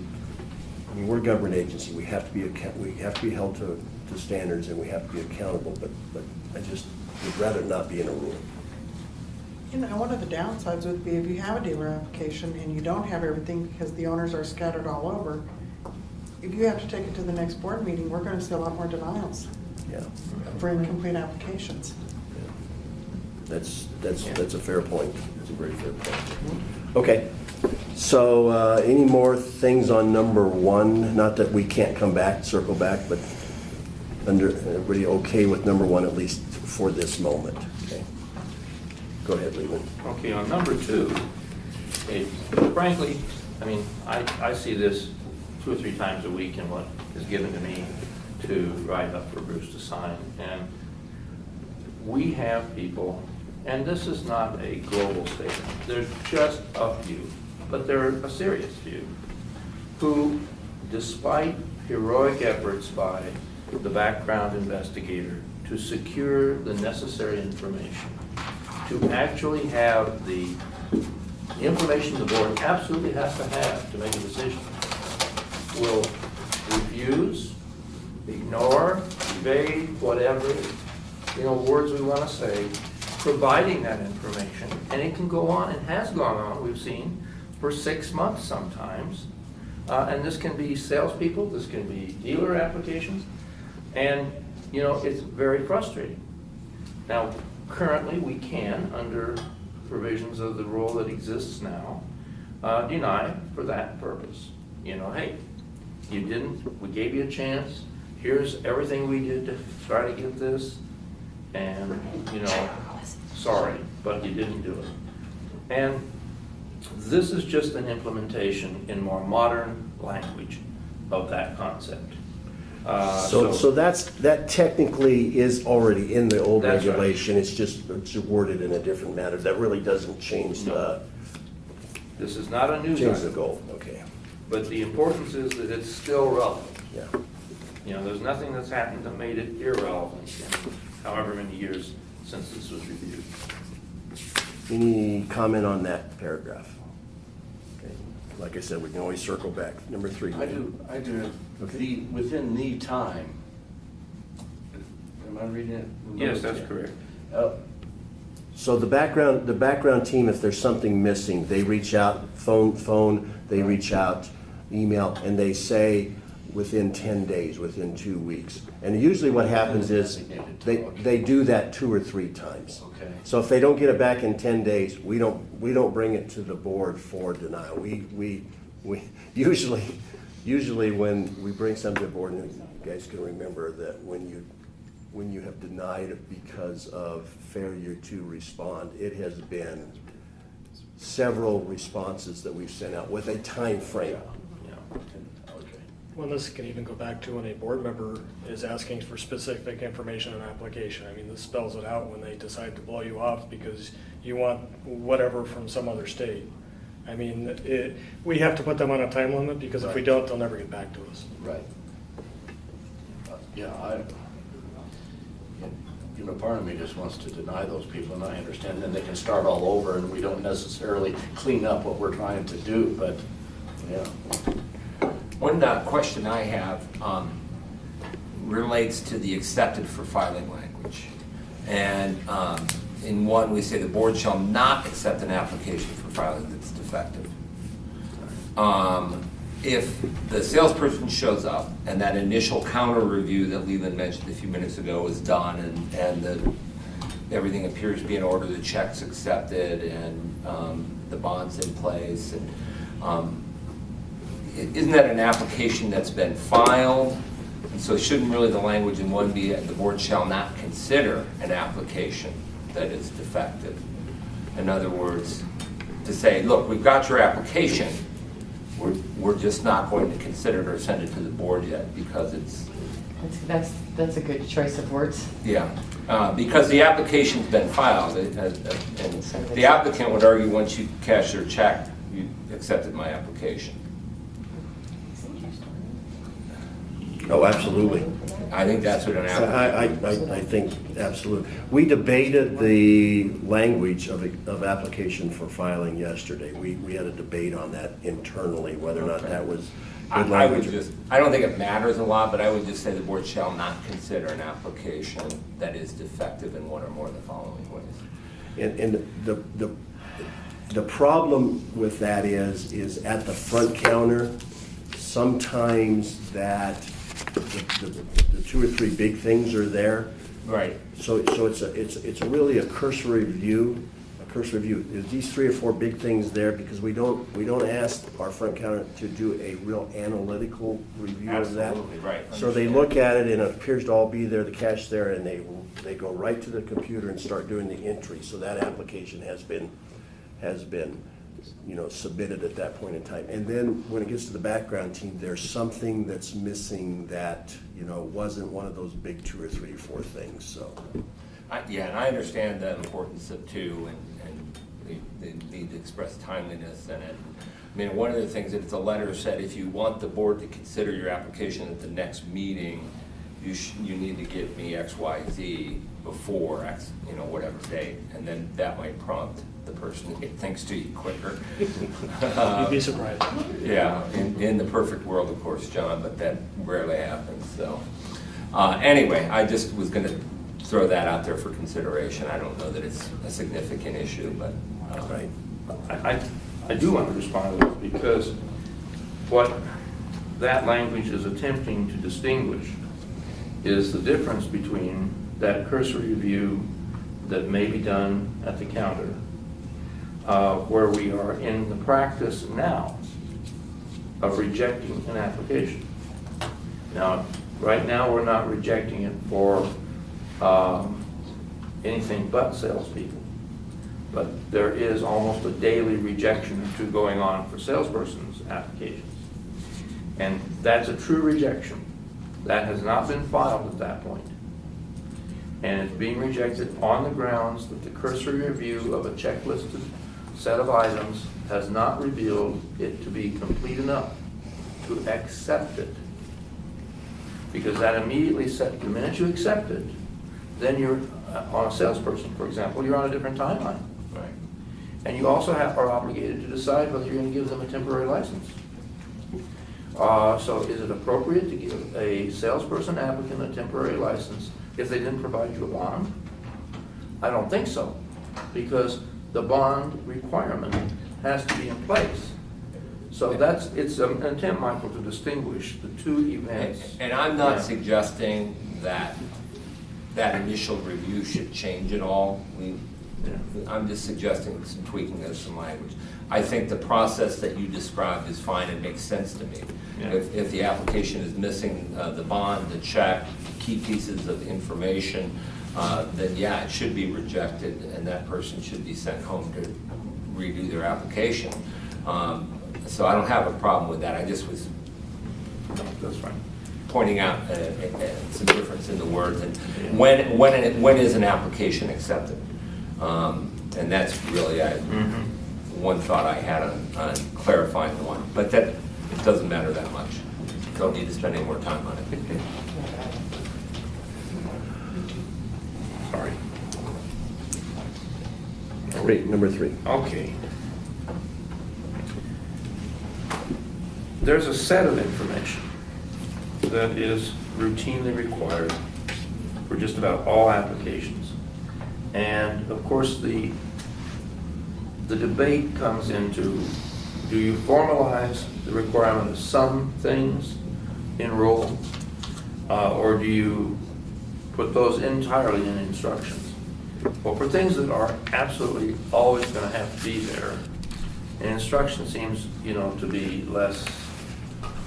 [SPEAKER 2] I mean, we're a government agency. We have to be held to standards, and we have to be accountable. But I just would rather not be in a rule.
[SPEAKER 10] You know, one of the downsides would be if you have a dealer application and you don't have everything because the owners are scattered all over, if you have to take it to the next board meeting, we're going to see a lot more denials
[SPEAKER 2] Yeah.
[SPEAKER 10] for incomplete applications.
[SPEAKER 2] That's a fair point. That's a very fair point. Okay, so any more things on number 1? Not that we can't circle back, but everybody okay with number 1 at least for this moment? Okay. Go ahead, Leland.
[SPEAKER 7] Okay, on number 2, frankly, I mean, I see this 2 or 3 times a week in what is given to me to write up for Bruce to sign. And we have people, and this is not a global statement, there's just a few, but they're a serious few, who, despite heroic efforts by the background investigator to secure the necessary information, to actually have the information the board absolutely has to have to make a decision, will refuse, ignore, evade, whatever, words we want to say, providing that information. And it can go on, and has gone on, we've seen, for 6 months sometimes. And this can be salespeople, this can be dealer applications, and, it's very frustrating. Now, currently, we can, under provisions of the rule that exists now, deny for that purpose. Hey, you didn't, we gave you a chance, here's everything we did to try to get this, and, sorry, but you didn't do it. And this is just an implementation in more modern language of that concept.
[SPEAKER 2] So that technically is already in the old
[SPEAKER 7] That's right.
[SPEAKER 2] regulation. It's just worded in a different manner. That really doesn't change
[SPEAKER 7] This is not a new
[SPEAKER 2] the goal. Okay.
[SPEAKER 7] but the importance is that it's still relevant.
[SPEAKER 2] Yeah.
[SPEAKER 7] There's nothing that's happened that made it irrelevant in however many years since this was reviewed.
[SPEAKER 2] Any comment on that paragraph? Okay. like I said, we can always circle back. Number 3.
[SPEAKER 5] I do,
[SPEAKER 2] Okay.
[SPEAKER 5] within the time. Am I reading it?
[SPEAKER 7] Yes, that's correct.
[SPEAKER 2] So the background team, if there's something missing, they reach out, phone, they reach out, email, and they say within 10 days, within 2 weeks. And usually what happens is they do that 2 or 3 times.
[SPEAKER 5] Okay.
[SPEAKER 2] So if they don't get it back in 10 days, we don't bring it to the board for denial. We usually when we bring something to the board, and you guys can remember that when you have denied it because of failure to respond, it has been several responses that we've sent out with a time frame.
[SPEAKER 11] Well, this can even go back to when a board member is asking for specific information on application. I mean, this spells it out when they decide to blow you off because you want whatever from some other state. I mean, we have to put them on a time limit because if we don't, they'll never get back to us.
[SPEAKER 5] Right. Part of me just wants to deny those people, and I understand then they can start all over and we don't necessarily clean up what we're trying to do, but, yeah.
[SPEAKER 3] One question I have relates to the accepted for filing language. And in one, we say the board shall not accept an application for filing that's defective. If the salesperson shows up and that initial counter review that Leland mentioned a few minutes ago is done and everything appears to be in order, the check's accepted and the bond's in place, and isn't that an application that's been filed? And so shouldn't really the language in one be the board shall not consider an application that is defective? In other words, to say, look, we've got your application, we're just not going to consider it or send it to the board yet because it's...
[SPEAKER 1] That's a good choice of words.
[SPEAKER 3] Yeah, because the application's been filed, and the applicant would argue once you cash your check, you accepted my application.
[SPEAKER 2] Oh, absolutely.
[SPEAKER 3] I think that's what an application...
[SPEAKER 2] I think, absolutely. We debated the language of application for filing yesterday. We had a debate on that internally, whether or not that was good language.
[SPEAKER 3] I don't think it matters a lot, but I would just say the board shall not consider an application that is defective in one or more of the following ways.
[SPEAKER 2] And the problem with that is at the front counter, sometimes that the 2 or 3 big things are there.
[SPEAKER 3] Right.
[SPEAKER 2] So it's really a cursory view. Is these 3 or 4 big things there? Because we don't ask our front counter to do a real analytical review of that.
[SPEAKER 3] Absolutely, right.
[SPEAKER 2] So they look at it and it appears to all be there, the cash there, and they go right to the computer and start doing the entry. So that application has been submitted at that point in time. And then when it gets to the background team, there's something that's missing that, wasn't one of those big 2 or 3 or 4 things, so.
[SPEAKER 3] And I understand the importance of 2 and they need to express timeliness in it. I mean, one of the things that the letter said, if you want the board to consider your application at the next meeting, you need to give me X, Y, Z before X, whatever date, and then that might prompt the person to get things to you quicker.
[SPEAKER 11] You'd be surprised.
[SPEAKER 3] Yeah, in the perfect world, of course, John, but that rarely happens, so. Anyway, I just was gonna throw that out there for consideration. I don't know that it's a significant issue, but.
[SPEAKER 2] Right.
[SPEAKER 7] I do want to respond to this because what that language is attempting to distinguish is the difference between that cursory review that may be done at the counter, where we are in the practice now of rejecting an application. Now, right now, we're not rejecting it for anything but salespeople. But there is almost a daily rejection or 2 going on for salesperson's applications. And that's a true rejection. That has not been filed at that point. And it's being rejected on the grounds that the cursory review of a checklisted set of items has not revealed it to be complete enough to accept it. Because that immediately the minute you accept it, then you're on a salesperson, for example, you're on a different timeline.
[SPEAKER 3] Right.
[SPEAKER 7] And you also are obligated to decide whether you're going to give them a temporary license. So is it appropriate to give a salesperson applicant a temporary license if they didn't provide you a bond? I don't think so, because the bond requirement has to be in place. So it's an attempt, Michael, to distinguish the two events.
[SPEAKER 3] And I'm not
[SPEAKER 7] Yeah.
[SPEAKER 3] suggesting that that initial review should change at all. I'm just suggesting some tweaking of some language. I think the process that you described is fine and makes sense to me.
[SPEAKER 7] Yeah.
[SPEAKER 3] If the application is missing the bond, the check, key pieces of information, then yeah, it should be rejected and that person should be sent home to redo their application. So I don't have a problem with that. I just was
[SPEAKER 7] That's fine.
[SPEAKER 3] pointing out some difference in the words and when is an application accepted? And that's really one thought I had on clarifying the one, but that it doesn't matter that much. Don't need to spend any more time on it.
[SPEAKER 7] Sorry.
[SPEAKER 2] Great, number 3.
[SPEAKER 7] Okay. There's a set of information that is routinely required for just about all applications. And of course, the debate comes into, do you formalize the requirement of some things in rule, or do you put those entirely in instructions? Well, for things that are absolutely always going to have to be there, an instruction seems, to be less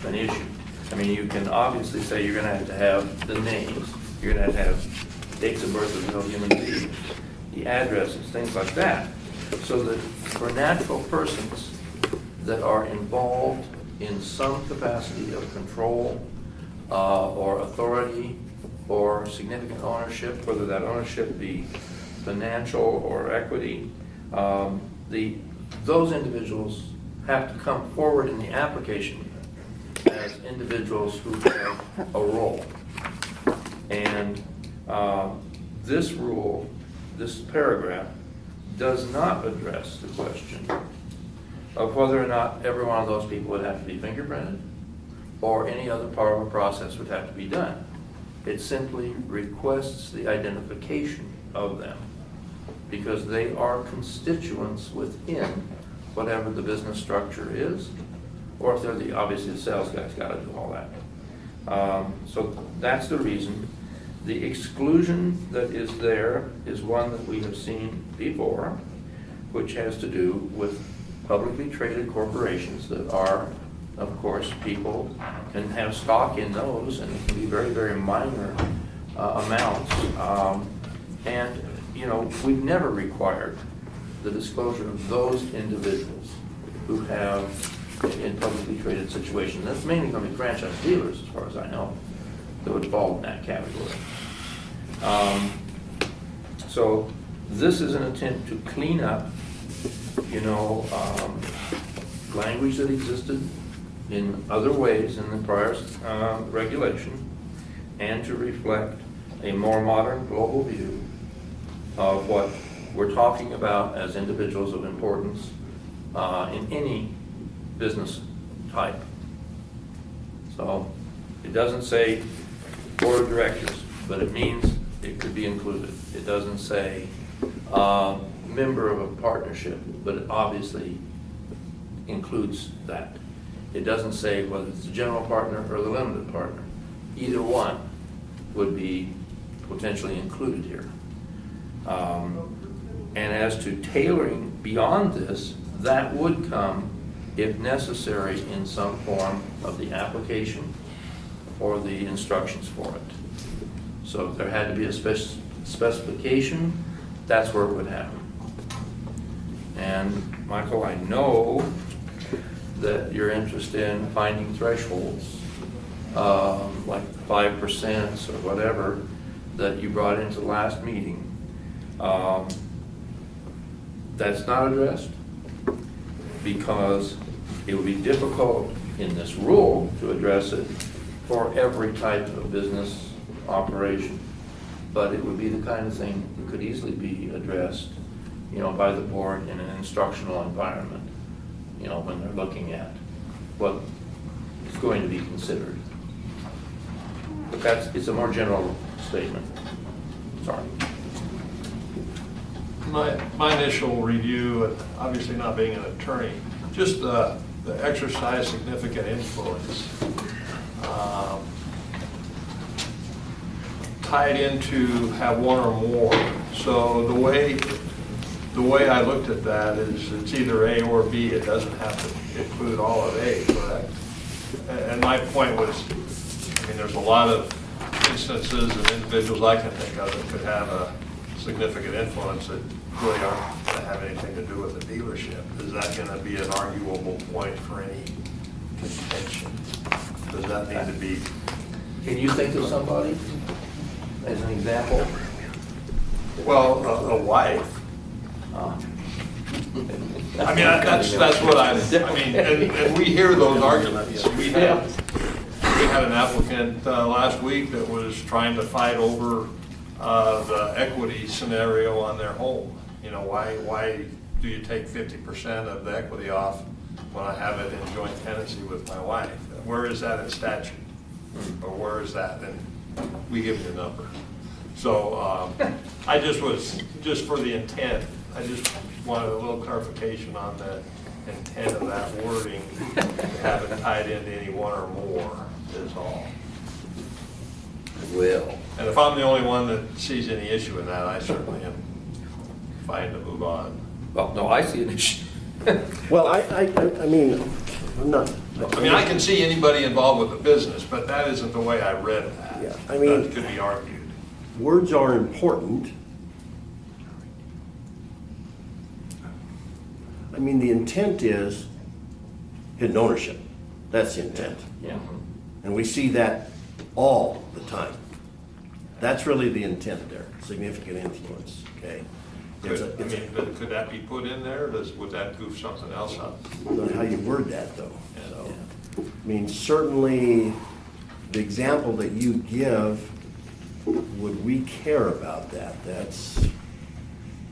[SPEAKER 7] an issue. I mean, you can obviously say you're going to have the names, you're going to have dates of birth of no human beings, the addresses, things like that. So that for natural persons that are involved in some capacity of control or authority or significant ownership, whether that ownership be financial or equity, those individuals have to come forward in the application as individuals who have a role. And this rule, this paragraph, does not address the question of whether or not every one of those people would have to be fingerprinted or any other part of a process would have to be done. It simply requests the identification of them because they are constituents within whatever the business structure is, or if they're obviously the sales guy's got to do all that. So that's the reason. The exclusion that is there is one that we have seen before, which has to do with publicly traded corporations that are, of course, people can have stock in those, and it can be very, very minor amounts. And, we've never required the disclosure of those individuals who have in publicly traded situations. That's mainly going to be franchise dealers, as far as I know, that would fall in that category. So this is an attempt to clean up, language that existed in other ways in the prior regulation, and to reflect a more modern global view of what we're talking about as individuals of importance in any business type. So it doesn't say board of directors, but it means it could be included. It doesn't say member of a partnership, but it obviously includes that. It doesn't say whether it's the general partner or the limited partner. Either one would be potentially included here. And as to tailoring beyond this, that would come, if necessary, in some form of the application or the instructions for it. So if there had to be a specification, that's where it would happen. And Michael, I know that you're interested in finding thresholds, like 5% or whatever, that you brought into the last meeting. That's not addressed because it would be difficult in this rule to address it for every type of business operation. But it would be the kind of thing that could easily be addressed by the board in an instructional environment, when they're looking at what is going to be considered. But it's a more general statement. Sorry.
[SPEAKER 4] My initial review, and obviously not being an attorney, just the exercise significant influence tied into have one or more. So the way I looked at that is it's either A or B. It doesn't have to include all of A, correct? And my point was, I mean, there's a lot of instances and individuals I can think of that could have a significant influence that really aren't going to have anything to do with the dealership. Is that going to be an arguable point for any contention? Does that need to be?
[SPEAKER 7] Can you think of somebody as an example?
[SPEAKER 4] Well, a wife. I mean, that's what I mean, and we hear those arguments. We had an applicant last week that was trying to fight over the equity scenario on their home. Why do you take 50% of the equity off when I have it in joint tenancy with my wife? Where is that in statute? Or where is that? And we give you a number. So I just for the intent, I just wanted a little clarification on the intent of that wording, to have it tied into any one or more is all.
[SPEAKER 3] Will.
[SPEAKER 4] And if I'm the only one that sees any issue in that, I certainly am fine to move on.
[SPEAKER 7] Well, no, I see an issue.
[SPEAKER 2] Well, I mean, I'm not.
[SPEAKER 4] I mean, I can see anybody involved with the business, but that isn't the way I read that.
[SPEAKER 2] Yeah, I mean-
[SPEAKER 4] That could be argued.
[SPEAKER 2] Words are important. I mean, the intent is hidden ownership. That's the intent.
[SPEAKER 7] Yeah.
[SPEAKER 2] And we see that all the time. That's really the intent there, significant influence, okay?
[SPEAKER 4] Could that be put in there? Would that goof something else up?
[SPEAKER 2] I don't know how you word that, though. So, I mean, certainly, the example that you give, would we care about that?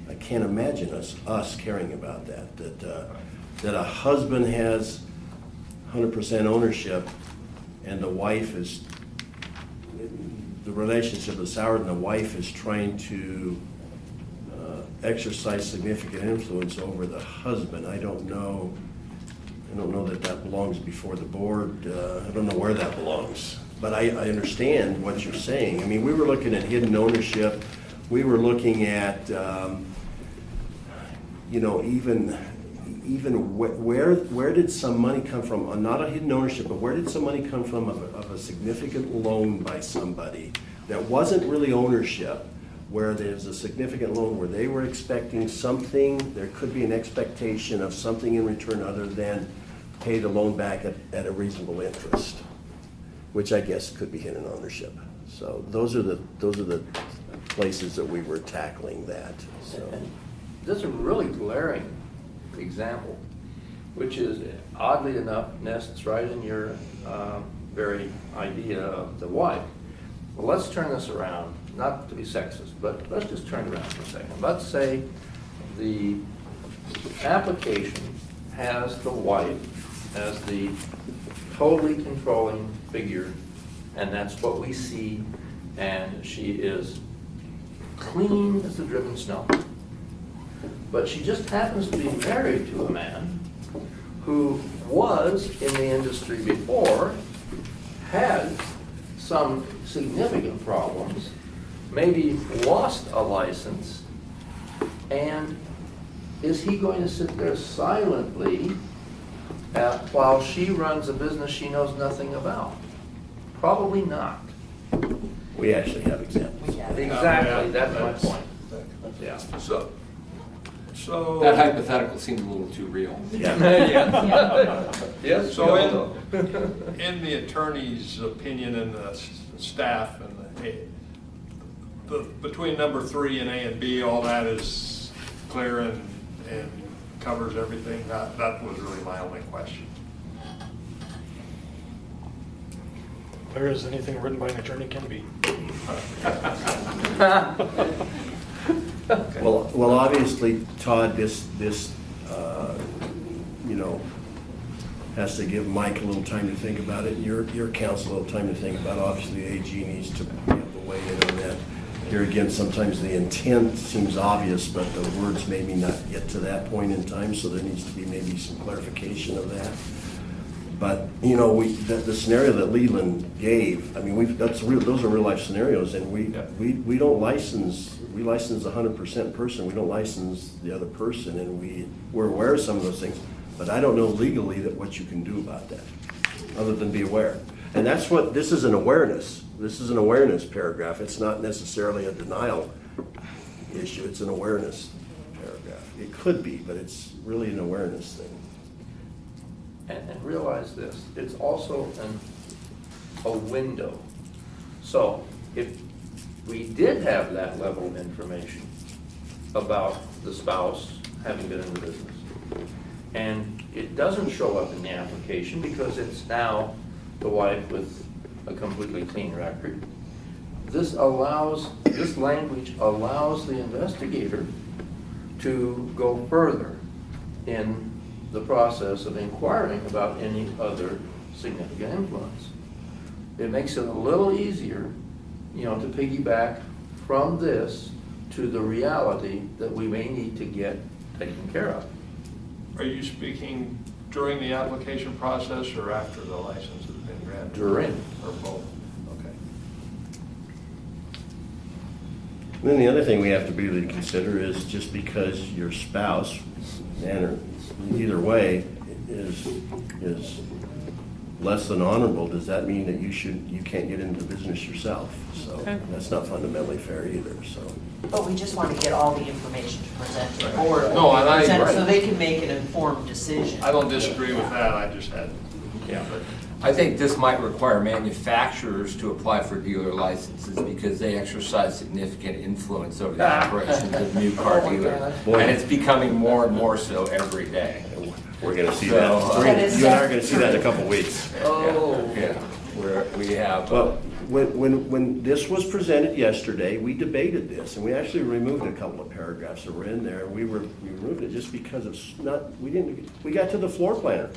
[SPEAKER 2] I can't imagine us caring about that. That a husband has 100% ownership and the wife is, the relationship is soured and the wife is trying to exercise significant influence over the husband. I don't know that belongs before the board. I don't know where that belongs. But I understand what you're saying. I mean, we were looking at hidden ownership. We were looking at, even where did some money come from? Not a hidden ownership, but where did some money come from of a significant loan by somebody that wasn't really ownership, where there's a significant loan where they were expecting something, there could be an expectation of something in return other than pay the loan back at a reasonable interest, which I guess could be hidden ownership. So those are the places that we were tackling that. So
[SPEAKER 7] This is a really glaring example, which is oddly enough nests right in your very idea of the wife. Well, let's turn this around, not to be sexist, but let's just turn it around for a second. Let's say the application has the wife as the totally controlling figure, and that's what we see, and she is clean as the driven snow. But she just happens to be married to a man who was in the industry before, had some significant problems, maybe lost a license, and is he going to sit there silently while she runs a business she knows nothing about? Probably not.
[SPEAKER 2] we actually have examples.
[SPEAKER 7] Exactly, that's my point. Yeah.
[SPEAKER 4] So
[SPEAKER 3] That hypothetical seems a little too real.
[SPEAKER 2] Yeah.
[SPEAKER 7] Yes.
[SPEAKER 4] So in the attorney's opinion and the staff and between number 3 and A and B, all that is clear and covers everything. That was really my only question.
[SPEAKER 11] Clear as anything written by an attorney can be.
[SPEAKER 2] Well, obviously, Todd, this, you know, has to give Mike a little time to think about it, and your council a little time to think about it. Obviously, the AG needs to be able to weigh in on that. Here again, sometimes the intent seems obvious, but the words maybe not get to that point in time, so there needs to be maybe some clarification of that. But, you know, the scenario that Leland gave, I mean, those are real life scenarios, and we don't license, we license 100% person, we don't license the other person, and we're aware of some of those things, but I don't know legally what you can do about that, other than be aware. And that's what, this is an awareness. This is an awareness paragraph. It's not necessarily a denial issue, it's an awareness paragraph. It could be, but it's really an awareness thing.
[SPEAKER 7] And realize this, it's also a window. So if we did have that level of information about the spouse having been in the business, and it doesn't show up in the application because it's now the wife with a completely clean record, this language allows the investigator to go further in the process of inquiring about any other significant influence. It makes it a little easier, you know, to piggyback from this to the reality that we may need to get taken care of.
[SPEAKER 4] Are you speaking during the application process or after the license has been granted?
[SPEAKER 7] During.
[SPEAKER 4] Or both? Okay.
[SPEAKER 2] And then the other thing we have to really consider is just because your spouse, man, or either way, is less than honorable, does that mean that you can't get into the business yourself? So that's not fundamentally fair either, so.
[SPEAKER 1] But we just want to get all the information to present to the board.
[SPEAKER 4] No, and I-
[SPEAKER 1] Present so they can make an informed decision.
[SPEAKER 4] I don't disagree with that, I just had,
[SPEAKER 3] Yeah, but I think this might require manufacturers to apply for dealer licenses because they exercise significant influence over the operations of new car dealers. And it's becoming more and more so every day.
[SPEAKER 2] We're gonna see
[SPEAKER 3] So,
[SPEAKER 2] that. You and I are gonna see that in a
[SPEAKER 1] true?
[SPEAKER 2] couple weeks.
[SPEAKER 3] Yeah, we have.
[SPEAKER 2] Well, when this was presented yesterday, we debated this, and we actually removed a couple of paragraphs that were in there. We removed it just because it's not, we got to the floor planner.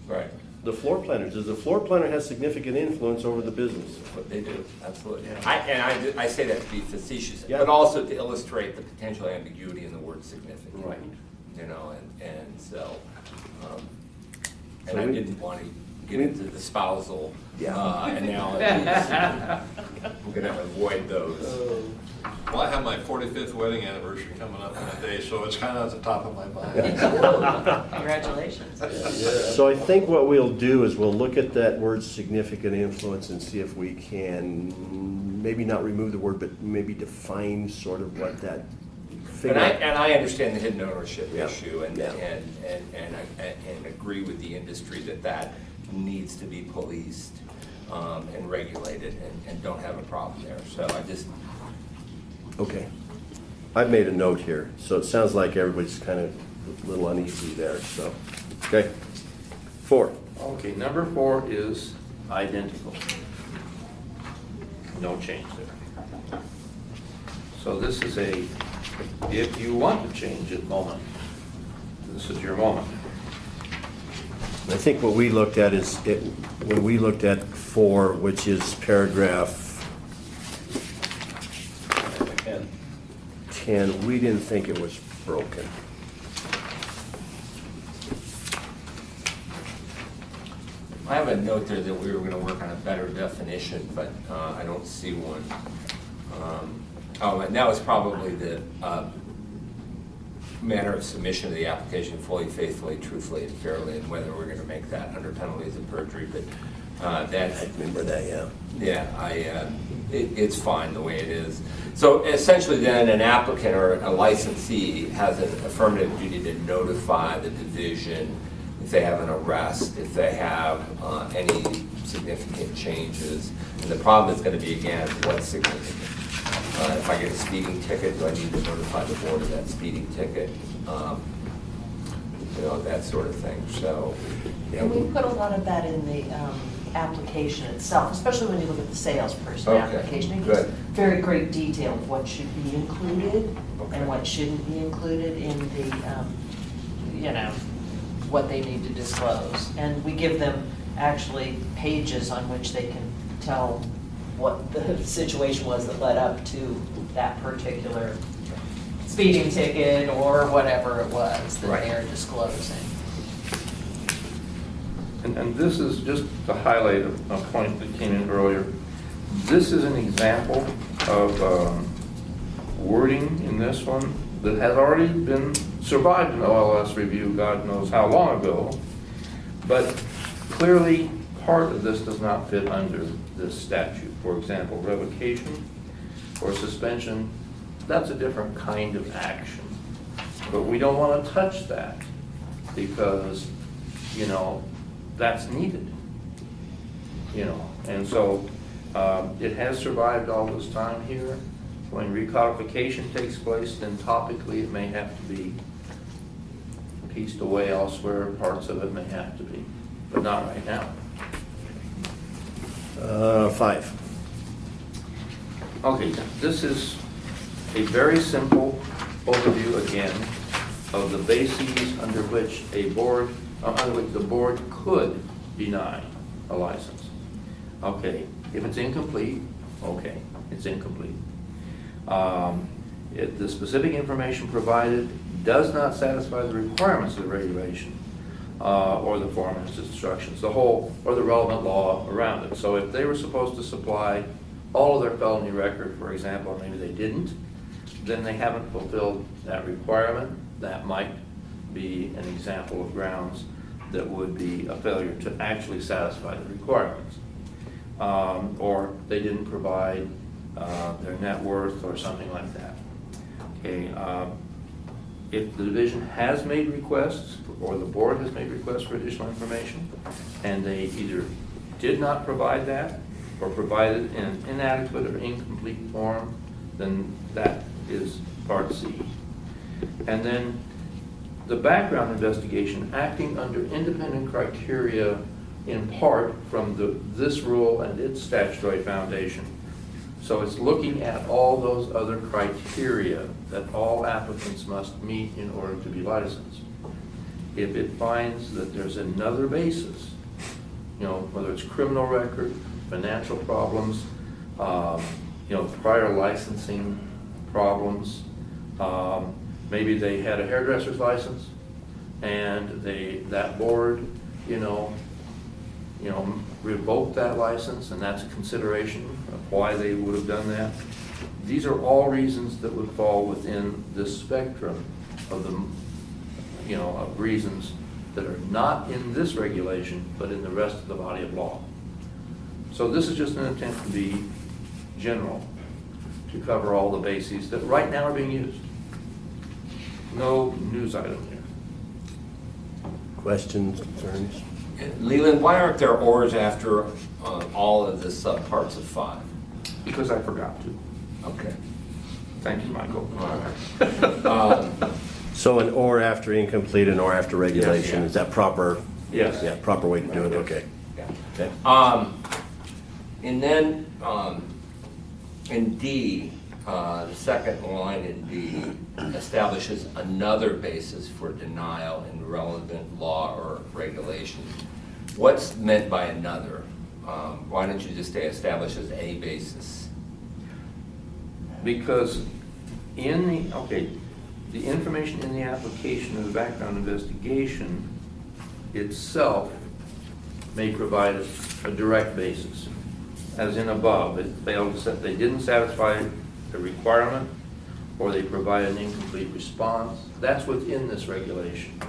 [SPEAKER 3] Right.
[SPEAKER 2] The floor planners, does the floor planner have significant influence over the business?
[SPEAKER 3] But they do, absolutely. I say that to be facetious,
[SPEAKER 2] Yeah.
[SPEAKER 3] but also to illustrate the potential ambiguity in the word significant.
[SPEAKER 2] Right.
[SPEAKER 3] You know, and so,
[SPEAKER 2] So
[SPEAKER 3] and I
[SPEAKER 2] we-
[SPEAKER 3] didn't want to get into the spousal
[SPEAKER 2] Yeah.
[SPEAKER 3] analogies. We're gonna avoid those.
[SPEAKER 4] well, I have my 45th wedding anniversary coming up in a day, so it's kind of at the top of my mind.
[SPEAKER 1] Congratulations.
[SPEAKER 2] So I think what we'll do is we'll look at that word significant influence and see if we can maybe not remove the word, but maybe define sort of what that
[SPEAKER 3] And I understand the hidden ownership
[SPEAKER 2] Yeah.
[SPEAKER 3] issue and
[SPEAKER 2] Yeah.
[SPEAKER 3] agree with the industry that needs to be policed and regulated and don't have a problem there. So I just,
[SPEAKER 2] Okay. I've made a note here, so it sounds like everybody's kind of a little uneasy there, so. Okay. 4.
[SPEAKER 7] Okay, number 4 is identical. No change there. So this is if you want to change it, moment. This is your moment.
[SPEAKER 2] I think what we looked at is, when we looked at 4, which is paragraph 10, we didn't think it was broken.
[SPEAKER 3] I have a note there that we were gonna work on a better definition, but I don't see one. And that was probably the manner of submission of the application fully, faithfully, truthfully, and fairly, and whether we're gonna make that under penalties of perjury, but that's.
[SPEAKER 2] I remember that, yeah.
[SPEAKER 3] Yeah, it's fine the way it is. So essentially then an applicant or a licensee has an affirmative duty to notify the division if they have an arrest, if they have any significant changes. And the problem is going to be, again, what's significant? If I get a speeding ticket, do I need to notify the board of that speeding ticket? You know, that sort of thing, so.
[SPEAKER 1] And we put a lot of that in application itself, especially when you look at the salesperson
[SPEAKER 3] Okay,
[SPEAKER 1] application. It gives
[SPEAKER 3] good.
[SPEAKER 1] very great detail of what should be included
[SPEAKER 3] Okay.
[SPEAKER 1] and what shouldn't be included in the, what they need to disclose. And we give them actually pages on which they can tell what the situation was that led up to that particular speeding ticket or whatever it was that
[SPEAKER 3] Right.
[SPEAKER 1] they're disclosing.
[SPEAKER 7] And this is just to highlight a point that came in earlier. This is an example of wording in this one that has already been survived an OLS review, God knows how long ago. But clearly, part of this does not fit under this statute. For example, revocation or suspension, that's a different kind of action. But we don't want to touch that because, that's needed. And so it has survived all this time here. When recodification takes place, then topically it may have to be pieced away elsewhere, parts of it may have to be, but not right now.
[SPEAKER 2] 5.
[SPEAKER 7] Okay, this is a very simple overview again of the bases under which the board could deny a license. Okay, if it's incomplete, okay, it's incomplete. If the specific information provided does not satisfy the requirements of the regulation or the form of its instructions, or the relevant law around it. So if they were supposed to supply all of their felony record, for example, and maybe they didn't, then they haven't fulfilled that requirement. That might be an example of grounds that would be a failure to actually satisfy the requirements. Or they didn't provide their net worth or something like that. Okay, if the division has made requests or the board has made requests for additional information and they either did not provide that or provided in an inadequate or incomplete form, then that is part C. And then the background investigation acting under independent criteria in part from this rule and its statutory foundation. So it's looking at all those other criteria that all applicants must meet in order to be licensed. If it finds that there's another basis, whether it's criminal record, financial problems, prior licensing problems, maybe they had a hairdresser's license and that board, revoked that license, and that's a consideration of why they would have done that. These are all reasons that would fall within this spectrum of of reasons that are not in this regulation, but in the rest of the body of law. So this is just an attempt to be general, to cover all the bases that right now are being used. No news item here.
[SPEAKER 2] Questions, concerns?
[SPEAKER 3] Leland, why aren't there ors after all of the subparts of 5?
[SPEAKER 7] Because I forgot to.
[SPEAKER 3] Okay.
[SPEAKER 7] Thank you, Michael.
[SPEAKER 3] All right.
[SPEAKER 2] So an or after incomplete and or after regulation, is that proper?
[SPEAKER 7] Yes.
[SPEAKER 2] Yeah, proper way to do it, okay. Okay.
[SPEAKER 3] And then in D, the second line in D establishes another basis for denial in relevant law or regulation. What's meant by another? Why don't you just say establishes a basis?
[SPEAKER 7] Because the information in the application of the background investigation itself may provide a direct basis. As in above, they didn't satisfy the requirement or they provide an incomplete response. That's within this regulation.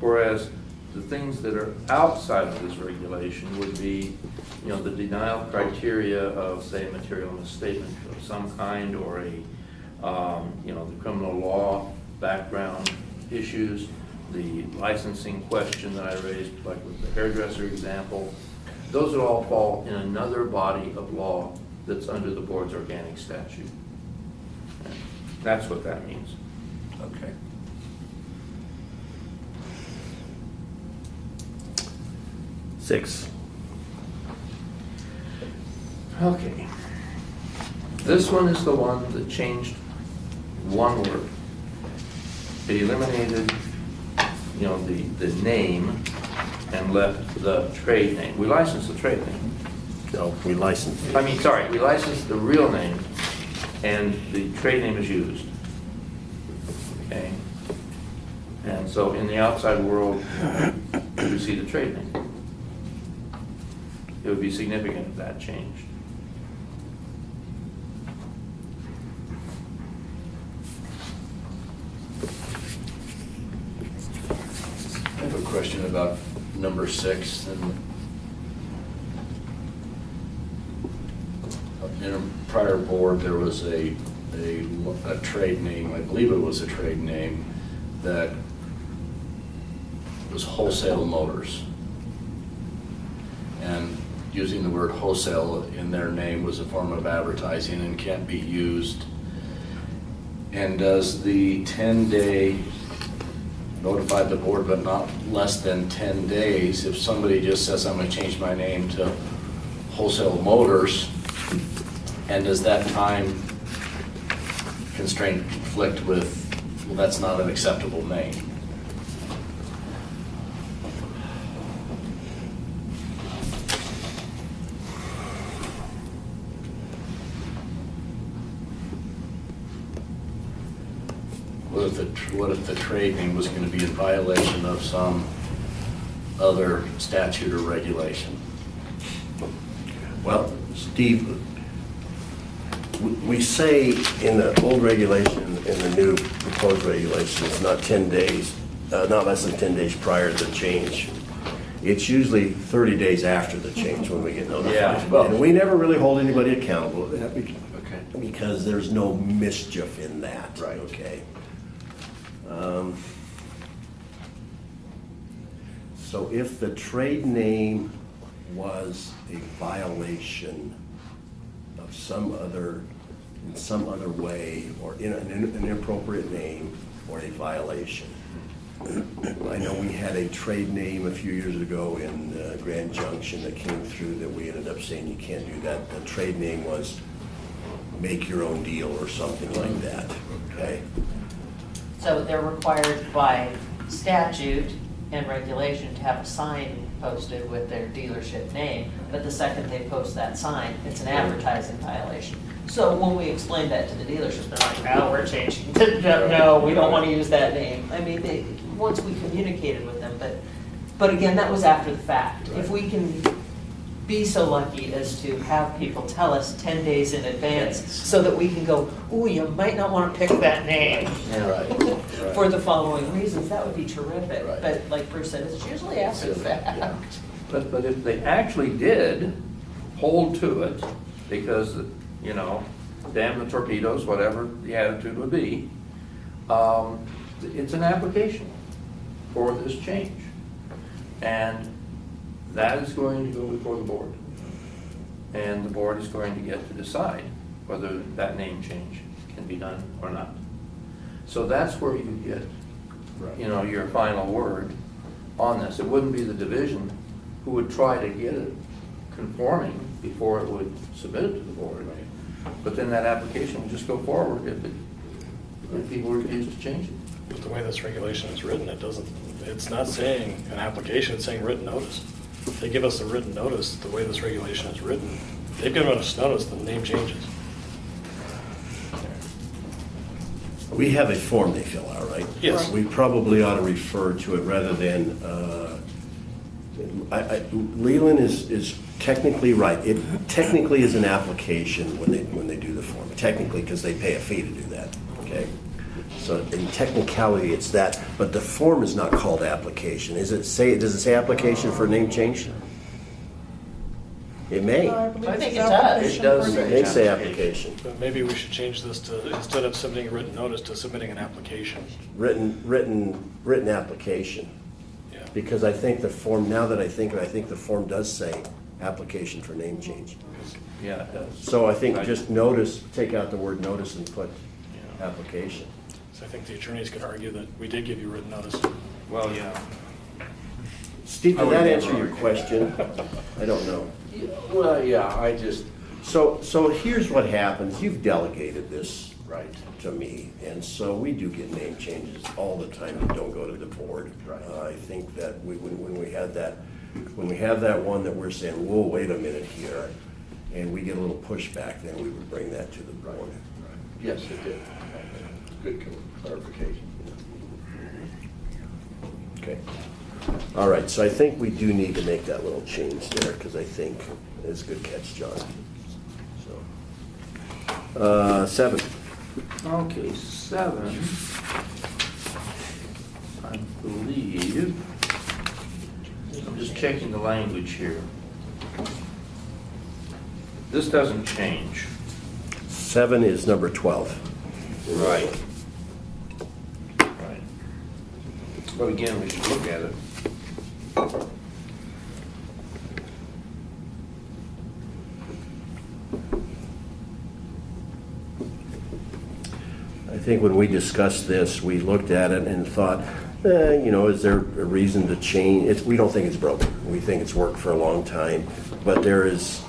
[SPEAKER 7] Whereas the things that are outside of this regulation would be, the denial criteria of, say, a material misstatement of some kind, or the criminal law background issues, the licensing question that I raised, like with the hairdresser example. Those would all fall in another body of law that's under the board's organic statute. That's what that means.
[SPEAKER 3] Okay.
[SPEAKER 7] Okay. This one is the one that changed one word. It eliminated, you know, the name and left the trade name. We licensed the trade name.
[SPEAKER 2] No, we licensed it.
[SPEAKER 7] I mean, sorry, we licensed the real name and the trade name is used. Okay? And so in the outside world, you see the trade name. It would be significant if that changed.
[SPEAKER 5] I have a question about number 6. And in a prior board, there was a trade name, I believe it was a trade name, that was Wholesale Motors. And using the word wholesale in their name was a form of advertising and can't be used. And does the 10-day notify the board, but not less than 10 days, if somebody just says, I'm gonna change my name to Wholesale Motors, and does that time constraint conflict with, well, that's not an acceptable name? What if the trade name was going to be in violation of some other statute or regulation?
[SPEAKER 2] Well, Steve, we say in the old regulation and the new proposed regulation, it's not 10 days, not less than 10 days prior to the change. It's usually 30 days after the change when we get notified.
[SPEAKER 7] Yeah.
[SPEAKER 2] Well, and we never really hold anybody accountable
[SPEAKER 5] Okay.
[SPEAKER 2] because there's no mischief in that.
[SPEAKER 5] Right.
[SPEAKER 2] Okay. So if the trade name was a violation of in some other way, or in an inappropriate name, or a violation. I know we had a trade name a few years ago in Grand Junction that came through that we ended up saying you can't do that. The trade name was Make Your Own Deal or something like that, okay?
[SPEAKER 1] So they're required by statute and regulation to have a sign posted with their dealership name, but the second they post that sign, it's an advertising violation. So when we explained that to the dealership, they're like, no, we're changing, no, we don't want to use that name. I mean, once we communicated with them, but again, that was after the fact. If we can be so lucky as to have people tell us 10 days in advance so that we can go, ooh, you might not want to pick that name for the following reasons, that would be terrific.
[SPEAKER 5] Right.
[SPEAKER 1] But like Bruce said, it's usually after the fact.
[SPEAKER 5] Yeah.
[SPEAKER 7] But if they actually did hold to it, because, you know, damn the torpedoes, whatever the attitude would be, it's an application for this change. And that is going to go before the board. And the board is going to get to decide whether that name change can be done or not. So that's where you get, you know, your final word on this. It wouldn't be the division who would try to get it conforming before it would submit it to the board. But then that application would just go forward if people refuse to change it.
[SPEAKER 11] But the way this regulation is written, it's not saying an application, it's saying written notice. They give us a written notice, the way this regulation is written, they've given us notice the name changes.
[SPEAKER 2] We have a form they fill out, right?
[SPEAKER 11] Yes.
[SPEAKER 2] We probably ought to refer to it rather than, Leland is technically right. It technically is an application when they do the form, technically, because they pay a fee to do that, okay? So in technicality, it's that, but the form is not called application. Does it say application for a name change? It may.
[SPEAKER 10] No, believe
[SPEAKER 1] I think
[SPEAKER 10] it's
[SPEAKER 1] it does.
[SPEAKER 10] application
[SPEAKER 7] It does
[SPEAKER 10] for
[SPEAKER 7] say
[SPEAKER 2] It
[SPEAKER 10] name.
[SPEAKER 2] may say application.
[SPEAKER 11] But maybe we should change this to, instead of submitting a written notice, to submitting an application.
[SPEAKER 2] Written application.
[SPEAKER 11] Yeah.
[SPEAKER 2] Because I think the form, now that I think of it, I think the form does say application for name change.
[SPEAKER 7] Yeah, it does.
[SPEAKER 2] So I think just notice, take out the word notice and put application.
[SPEAKER 11] So I think the attorneys could argue that we did give you written notice.
[SPEAKER 7] Well, yeah.
[SPEAKER 2] Steve, did that answer your question? I don't know.
[SPEAKER 5] Well, yeah, I just,
[SPEAKER 2] So here's what happens. You've delegated this
[SPEAKER 5] Right.
[SPEAKER 2] to me, and so we do get name changes all the time that don't go to the board.
[SPEAKER 5] Right.
[SPEAKER 2] I think that when we have that one that we're saying, whoa, wait a minute here, and we get a little pushback, then we would bring that to the board.
[SPEAKER 5] Yes, it did. Good clarification.
[SPEAKER 2] Okay. All right, so I think we do need to make that little change there, because I think it's a good catch, John. So, 7.
[SPEAKER 7] Okay, 7, I believe, I'm just checking the language here. This doesn't change.
[SPEAKER 2] 7 is number 12.
[SPEAKER 7] Right. Right. But again, we should look at it.
[SPEAKER 2] I think when we discussed this, we looked at it and thought, is there a reason to change? We don't think it's broken. We think it's worked for a long time, but is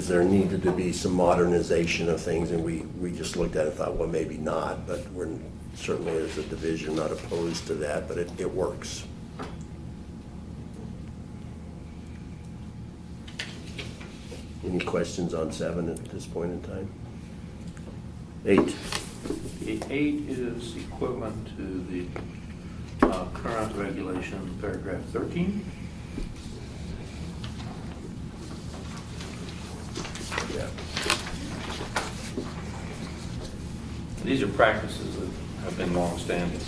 [SPEAKER 2] there needed to be some modernization of things? And we just looked at it and thought, well, maybe not, but we're certainly as a division not opposed to that, but it works. Any questions on 7 at this point in time? 8.
[SPEAKER 7] The 8 is equivalent to the current regulation, paragraph 13.
[SPEAKER 2] Yeah.
[SPEAKER 7] These are practices that have been long-standing.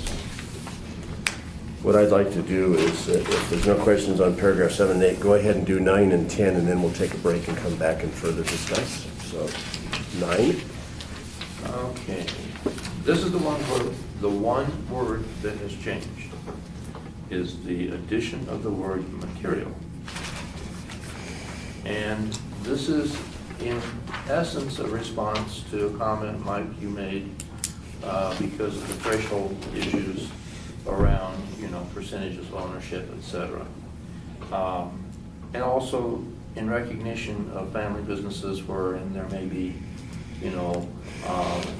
[SPEAKER 2] What I'd like to do is, if there's no questions on paragraph 7 and 8, go ahead and do 9 and 10, and then we'll take a break and come back and further discuss. So, 9.
[SPEAKER 7] Okay. This is the one word that has changed, is the addition of the word material. And this is in essence a response to a comment, Mike, you made because of the threshold issues around, percentages of ownership, et cetera. And also in recognition of family businesses wherein there may be,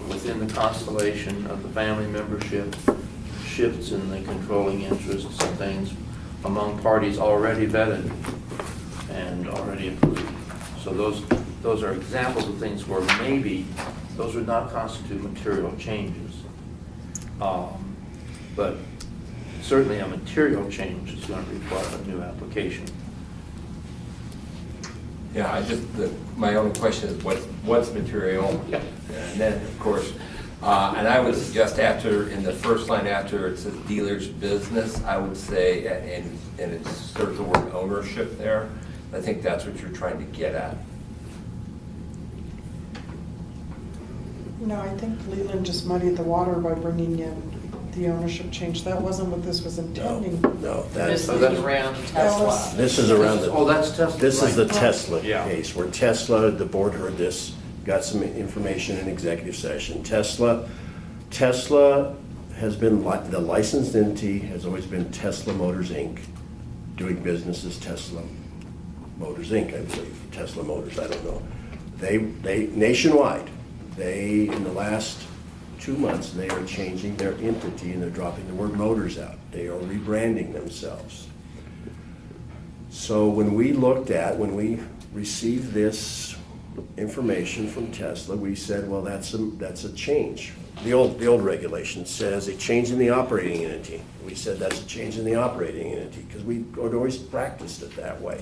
[SPEAKER 7] within the constellation of the family membership, shifts in the controlling interests and things among parties already vetted and already approved. So those are examples of things where maybe those would not constitute material changes. But certainly a material change is going to require a new application.
[SPEAKER 3] Yeah, my only question is what's material?
[SPEAKER 7] Yeah.
[SPEAKER 3] And then, of course, and I would suggest in the first line after it says dealer's business, I would say, and insert the word ownership there. I think that's what you're trying to get at.
[SPEAKER 10] No, I think Leland just muddied the water by bringing in the ownership change. That wasn't what this was intending.
[SPEAKER 2] No,
[SPEAKER 1] This
[SPEAKER 2] that's,
[SPEAKER 1] is around Tesla.
[SPEAKER 2] this is around the.
[SPEAKER 7] Oh, that's Tesla.
[SPEAKER 2] This is the
[SPEAKER 7] right.
[SPEAKER 2] Tesla
[SPEAKER 7] Yeah.
[SPEAKER 2] case, where Tesla, the board heard this, got some information in executive session. Tesla has been, the licensed entity has always been Tesla Motors, Inc., doing business as Tesla Motors, Inc., I believe, Tesla Motors, I don't know. They nationwide, in the last 2 months, they are changing their entity and they're dropping the word motors out. They are rebranding themselves. So when we received this information from Tesla, we said, well, that's a change. The old regulation says a change in the operating entity. We said that's a change in the operating entity because we had always practiced it that way.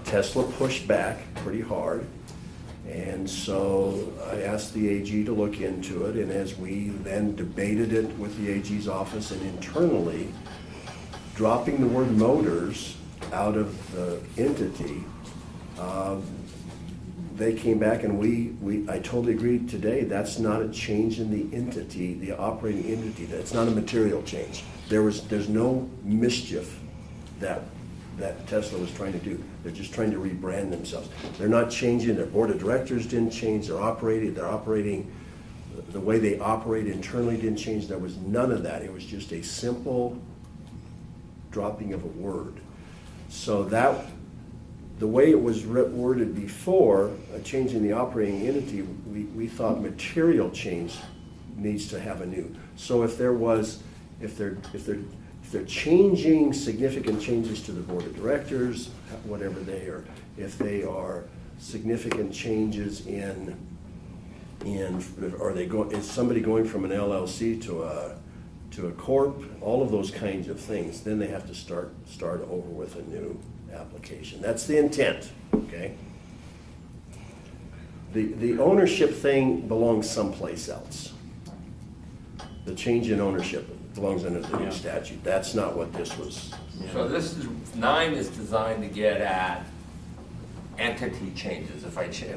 [SPEAKER 2] Tesla pushed back pretty hard. And so I asked the AG to look into it, and as we then debated it with the AG's office and internally, dropping the word motors out of the entity, they came back and I totally agreed today, that's not a change in the entity, the operating entity. That's not a material change. There's no mischief that Tesla was trying to do. They're just trying to rebrand themselves. They're not changing, their board of directors didn't change, they're operating, the way they operate internally didn't change. There was none of that. It was just a simple dropping of a word. So the way it was worded before, a change in the operating entity, we thought material change needs to have a new. So if they're changing significant changes to the board of directors, whatever they are, if they are significant changes is somebody going from an LLC to a corp, all of those kinds of things, then they have to start over with a new application. That's the intent, okay? The ownership thing belongs someplace else. The change in ownership belongs under the new statute. That's not what this was.
[SPEAKER 3] So this is, 9 is designed to get at entity changes, if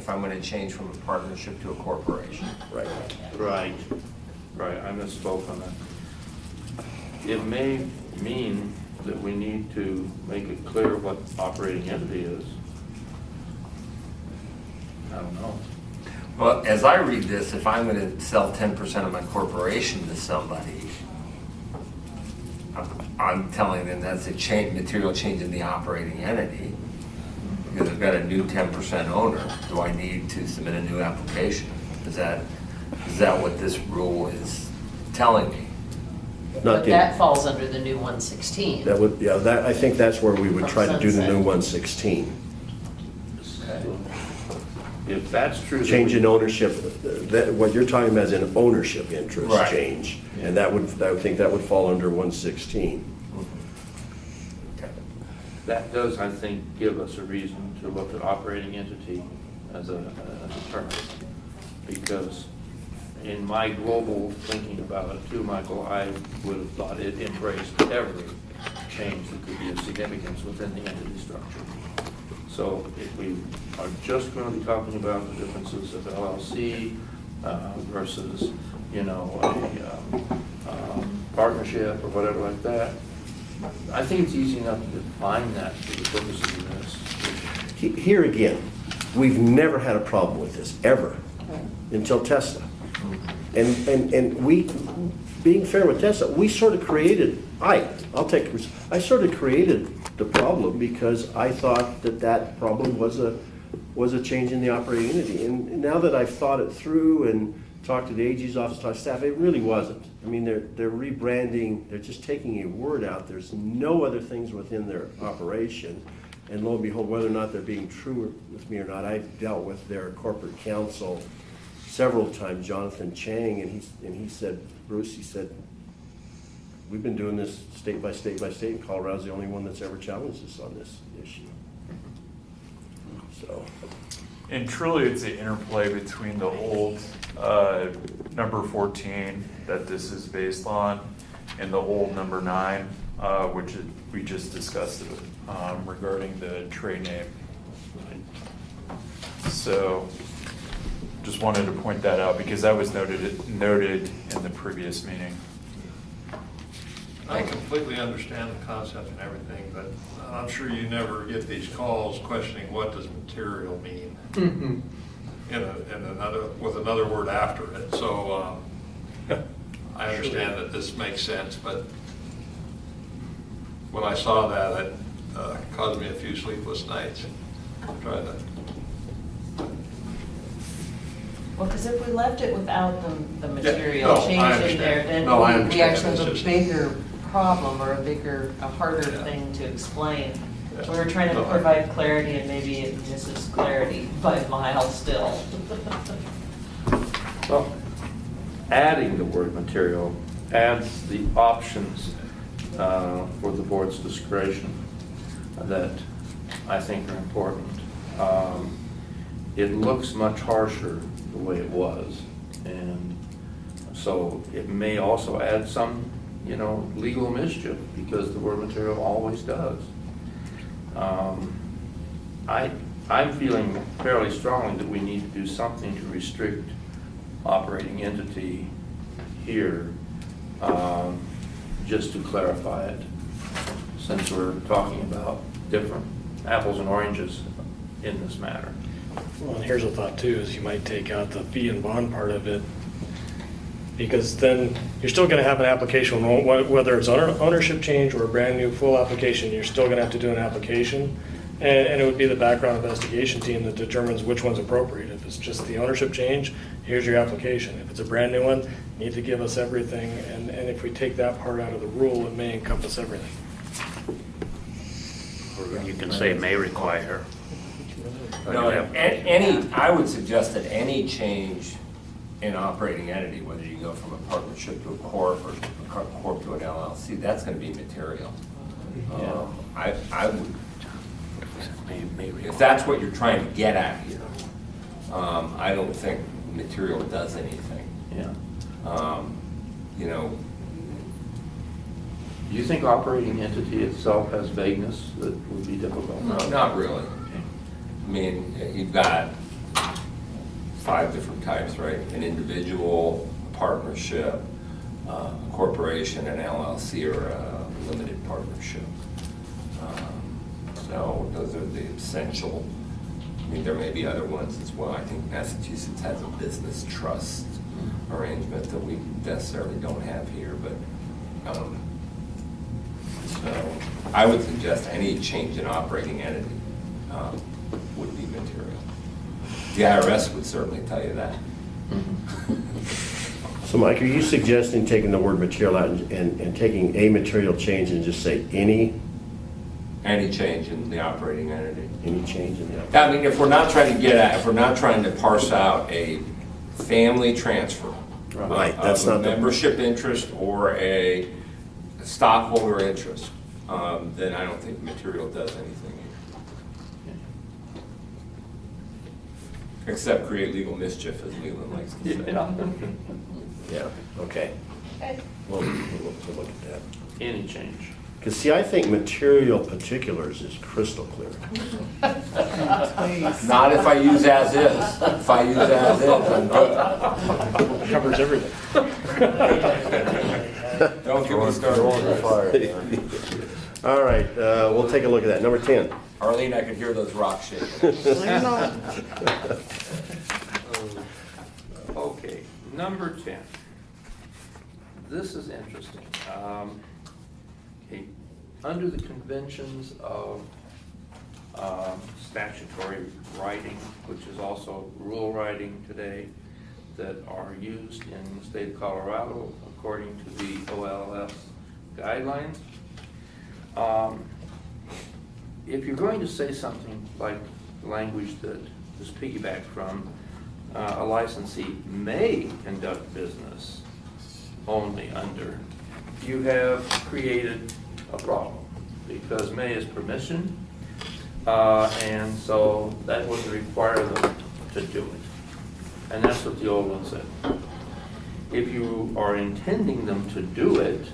[SPEAKER 3] I'm gonna change from a partnership to a corporation.
[SPEAKER 2] Right.
[SPEAKER 7] Right, I misspoke on that. It may mean that we need to make it clear what operating entity is. I don't know.
[SPEAKER 3] Well, as I read this, if I'm gonna sell 10% of my corporation to somebody, I'm telling them that's a material change in the operating entity, because I've got a new 10% owner. Do I need to submit a new application? Is that what this rule is telling me?
[SPEAKER 1] But that falls under the new 116.
[SPEAKER 2] That would, I think that's where we would try to do the new 116.
[SPEAKER 7] If that's true.
[SPEAKER 2] Change in ownership, what you're talking about is an ownership interest
[SPEAKER 3] Right.
[SPEAKER 2] change. And I would think that would fall under 116.
[SPEAKER 7] That does, I think, give us a reason to look at operating entity as a term. Because in my global thinking about it too, Michael, I would have thought it embraced every change that could be of significance within the entity structure. So if we are just going to be talking about the differences of LLC versus, a partnership or whatever like that, I think it's easy enough to define that for the purposes of this.
[SPEAKER 2] Here again, we've never had a problem with this, ever, until Tesla. And we, being fair with Tesla, we sort of created, I sort of created the problem because I thought that problem was a change in the operating entity. And now that I've thought it through and talked to the AG's office, talked to staff, it really wasn't. I mean, they're rebranding, they're just taking a word out. There's no other things within their operation. And lo and behold, whether or not they're being true with me or not, I've dealt with their corporate counsel several times, Jonathan Chang, and he said, Bruce, he said, we've been doing this state by state by state, and Colorado's the only one that's ever challenged us on this issue. So.
[SPEAKER 8] And truly, it's an interplay between the old number 14 that this is based on and the old number 9, which we just discussed regarding the trade name. So just wanted to point that out because that was noted in the previous meeting.
[SPEAKER 4] I completely understand the concept and everything, but I'm sure you never get these calls questioning what does material mean with another word after it. So I understand that this makes sense, but when I saw that, it caused me a few sleepless nights. I'm trying to.
[SPEAKER 1] Well, because if we left it without the material
[SPEAKER 4] no, I
[SPEAKER 1] change in
[SPEAKER 4] understand.
[SPEAKER 1] there, then
[SPEAKER 4] No, I
[SPEAKER 1] we
[SPEAKER 4] understand.
[SPEAKER 1] actually
[SPEAKER 4] It's
[SPEAKER 1] have a
[SPEAKER 4] just-
[SPEAKER 1] bigger problem or a harder
[SPEAKER 4] Yeah.
[SPEAKER 1] thing to explain.
[SPEAKER 4] Yeah.
[SPEAKER 1] We were trying to
[SPEAKER 4] No,
[SPEAKER 1] provide clarity and maybe it misses clarity by a mile still.
[SPEAKER 7] Well, adding the word material adds the options for the board's discretion that I think are important. It looks much harsher the way it was, and so it may also add some, legal mischief because the word material always does. I'm feeling fairly strongly that we need to do something to restrict operating entity here, just to clarify it, since we're talking about different apples and oranges in this matter.
[SPEAKER 11] Well, and here's a thought too, is you might take out the fee and bond part of it, because then you're still gonna have an application, whether it's ownership change or a brand new full application, you're still gonna have to do an application. And it would be the background investigation team that determines which one's appropriate. If it's just the ownership change, here's your application. If it's a brand new one, you need to give us everything. And if we take that part out of the rule, it may encompass everything.
[SPEAKER 12] Or you can say may require.
[SPEAKER 3] No, any, I would suggest that any change in operating entity, whether you go from a partnership to a corp or a corp to an LLC, that's gonna be material. I would, if that's what you're trying to get at here, I don't think material does anything.
[SPEAKER 7] Yeah.
[SPEAKER 3] You know,
[SPEAKER 7] Do you think operating entity itself has vagueness that would be difficult?
[SPEAKER 3] no, not really. I mean, you've got 5 different types, right? An individual, a partnership, a corporation, an LLC, or a limited partnership. So those are the essential. I mean, there may be other ones as well. I think Massachusetts has a business trust arrangement that we necessarily don't have here, but so I would suggest any change in operating entity would be material. The IRS would certainly tell you that.
[SPEAKER 2] So Mike, are you suggesting taking the word material out and taking a material change and just say any
[SPEAKER 3] Change in the operating entity.
[SPEAKER 2] Any change in the
[SPEAKER 3] I mean, if we're not trying to get at, if we're not trying to parse out a family transfer
[SPEAKER 2] Right, that's
[SPEAKER 3] of a
[SPEAKER 2] not the-
[SPEAKER 3] membership interest or a stockholder interest, then I don't think material does anything here. Except create legal mischief, as Leland likes to say.
[SPEAKER 2] Yeah, okay. We'll look at that.
[SPEAKER 7] Any change.
[SPEAKER 2] Because see, I think material particulars is crystal clear.
[SPEAKER 3] Not if I use as is. If I use as is, I'm good.
[SPEAKER 11] Covers everything.
[SPEAKER 3] Don't get me started.
[SPEAKER 2] All right, we'll take a look at that. Number 10.
[SPEAKER 3] Arlene, I could hear those rocks shaking.
[SPEAKER 7] Okay, number 10. This is interesting. Okay, under the conventions of statutory writing, which is also rule writing today, that are used in the state of Colorado according to the OLS guidelines, if you're going to say something like the language that is piggybacked from, a licensee may conduct business only under, you have created a problem, because may is permission, and so that would require them to do it. And that's what the old one said. If you are intending them to do it,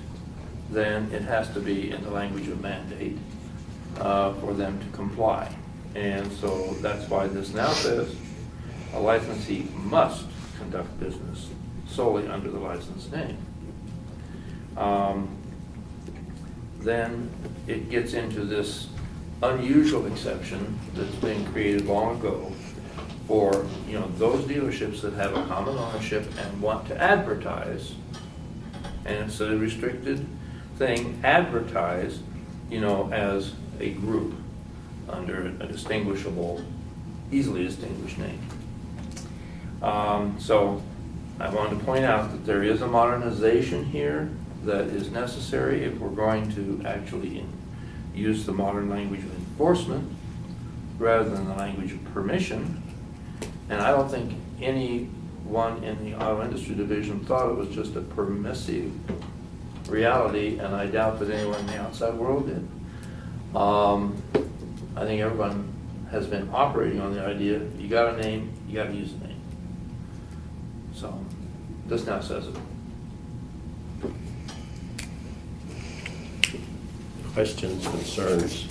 [SPEAKER 7] then it has to be in the language of mandate for them to comply. And so that's why this now says a licensee must conduct business solely under the license name. Then it gets into this unusual exception that's been created long ago for, you know, those dealerships that have a common ownership and want to advertise, and it's a restricted thing, advertise, you know, as a group under a distinguishable, easily distinguished name. So I wanted to point out that there is a modernization here that is necessary if we're going to actually use the modern language of enforcement rather than the language of permission. And I don't think anyone in the auto industry division thought it was just a permissive reality, and I doubt that anyone in the outside world did. I think everyone has been operating on the idea, you got a name, you got to use the name. So this now says it.
[SPEAKER 2] Questions, concerns?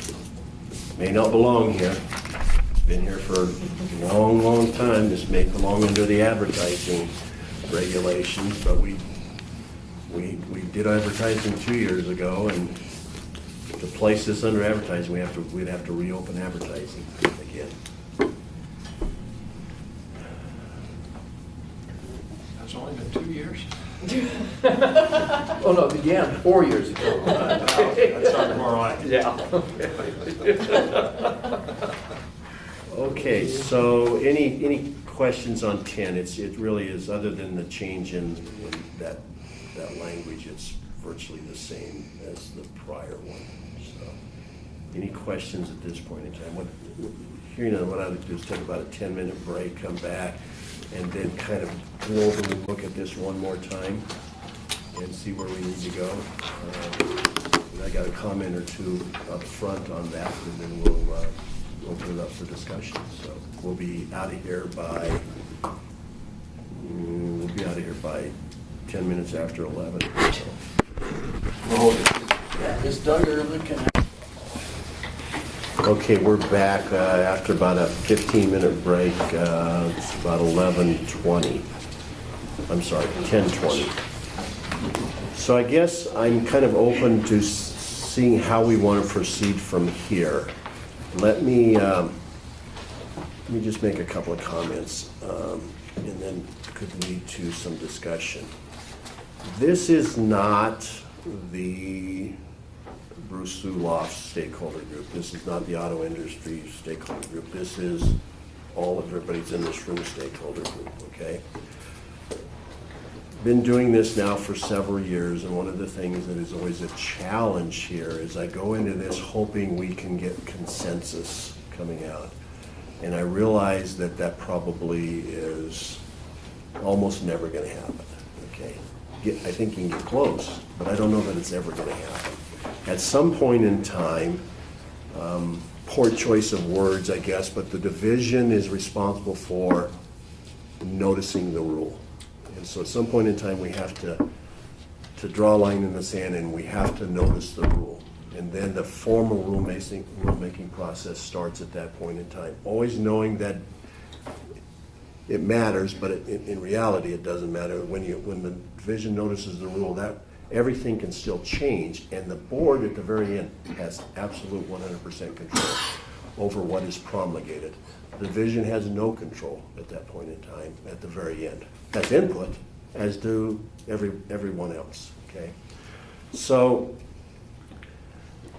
[SPEAKER 2] May not belong here. Been here for a long, long time. This may belong under the advertising regulations, but we did advertising 2 years ago, and to place this under advertising, we'd have to reopen advertising again.
[SPEAKER 4] It's only been 2 years?
[SPEAKER 7] Oh, no, it began 4 years ago.
[SPEAKER 4] That sounds more like it.
[SPEAKER 7] Yeah.
[SPEAKER 2] Okay, so any questions on 10? It really is, other than the change in that language, it's virtually the same as the prior one. So, any questions at this point in time? Hearing on what I would do is take about a 10-minute break, come back, and then kind of go over and look at this one more time and see where we need to go. And I got a comment or two up front on that, and then we'll open it up for discussion. So we'll be out of here by 10 minutes after 11. So.
[SPEAKER 5] Ms. Duggar looking at.
[SPEAKER 2] Okay, we're back after about a 15-minute break. It's about 11:20. I'm sorry, 10:20. So I guess I'm kind of open to seeing how we want to proceed from here. Let me just make a couple of comments, and then could lead to some discussion. This is not the Bruce Zuloff stakeholder group. This is not the auto industry stakeholder group. This is all of everybody's in this room stakeholder group, okay? Been doing this now for several years, and one of the things that is always a challenge here is I go into this hoping we can get consensus coming out. And I realize that that probably is almost never going to happen, okay? I think you can get close, but I don't know that it's ever going to happen. At some point in time, poor choice of words, I guess, but the division is responsible for noticing the rule. And so at some point in time, we have to draw a line in the sand, and we have to notice the rule. And then the formal rulemaking process starts at that point in time. Always knowing that it matters, but in reality, it doesn't matter. When the division notices the rule, that everything can still change, and the board at the very end has absolute 100% control over what is promulgated. The division has no control at that point in time, at the very end. That's input, as do everyone else, okay? So,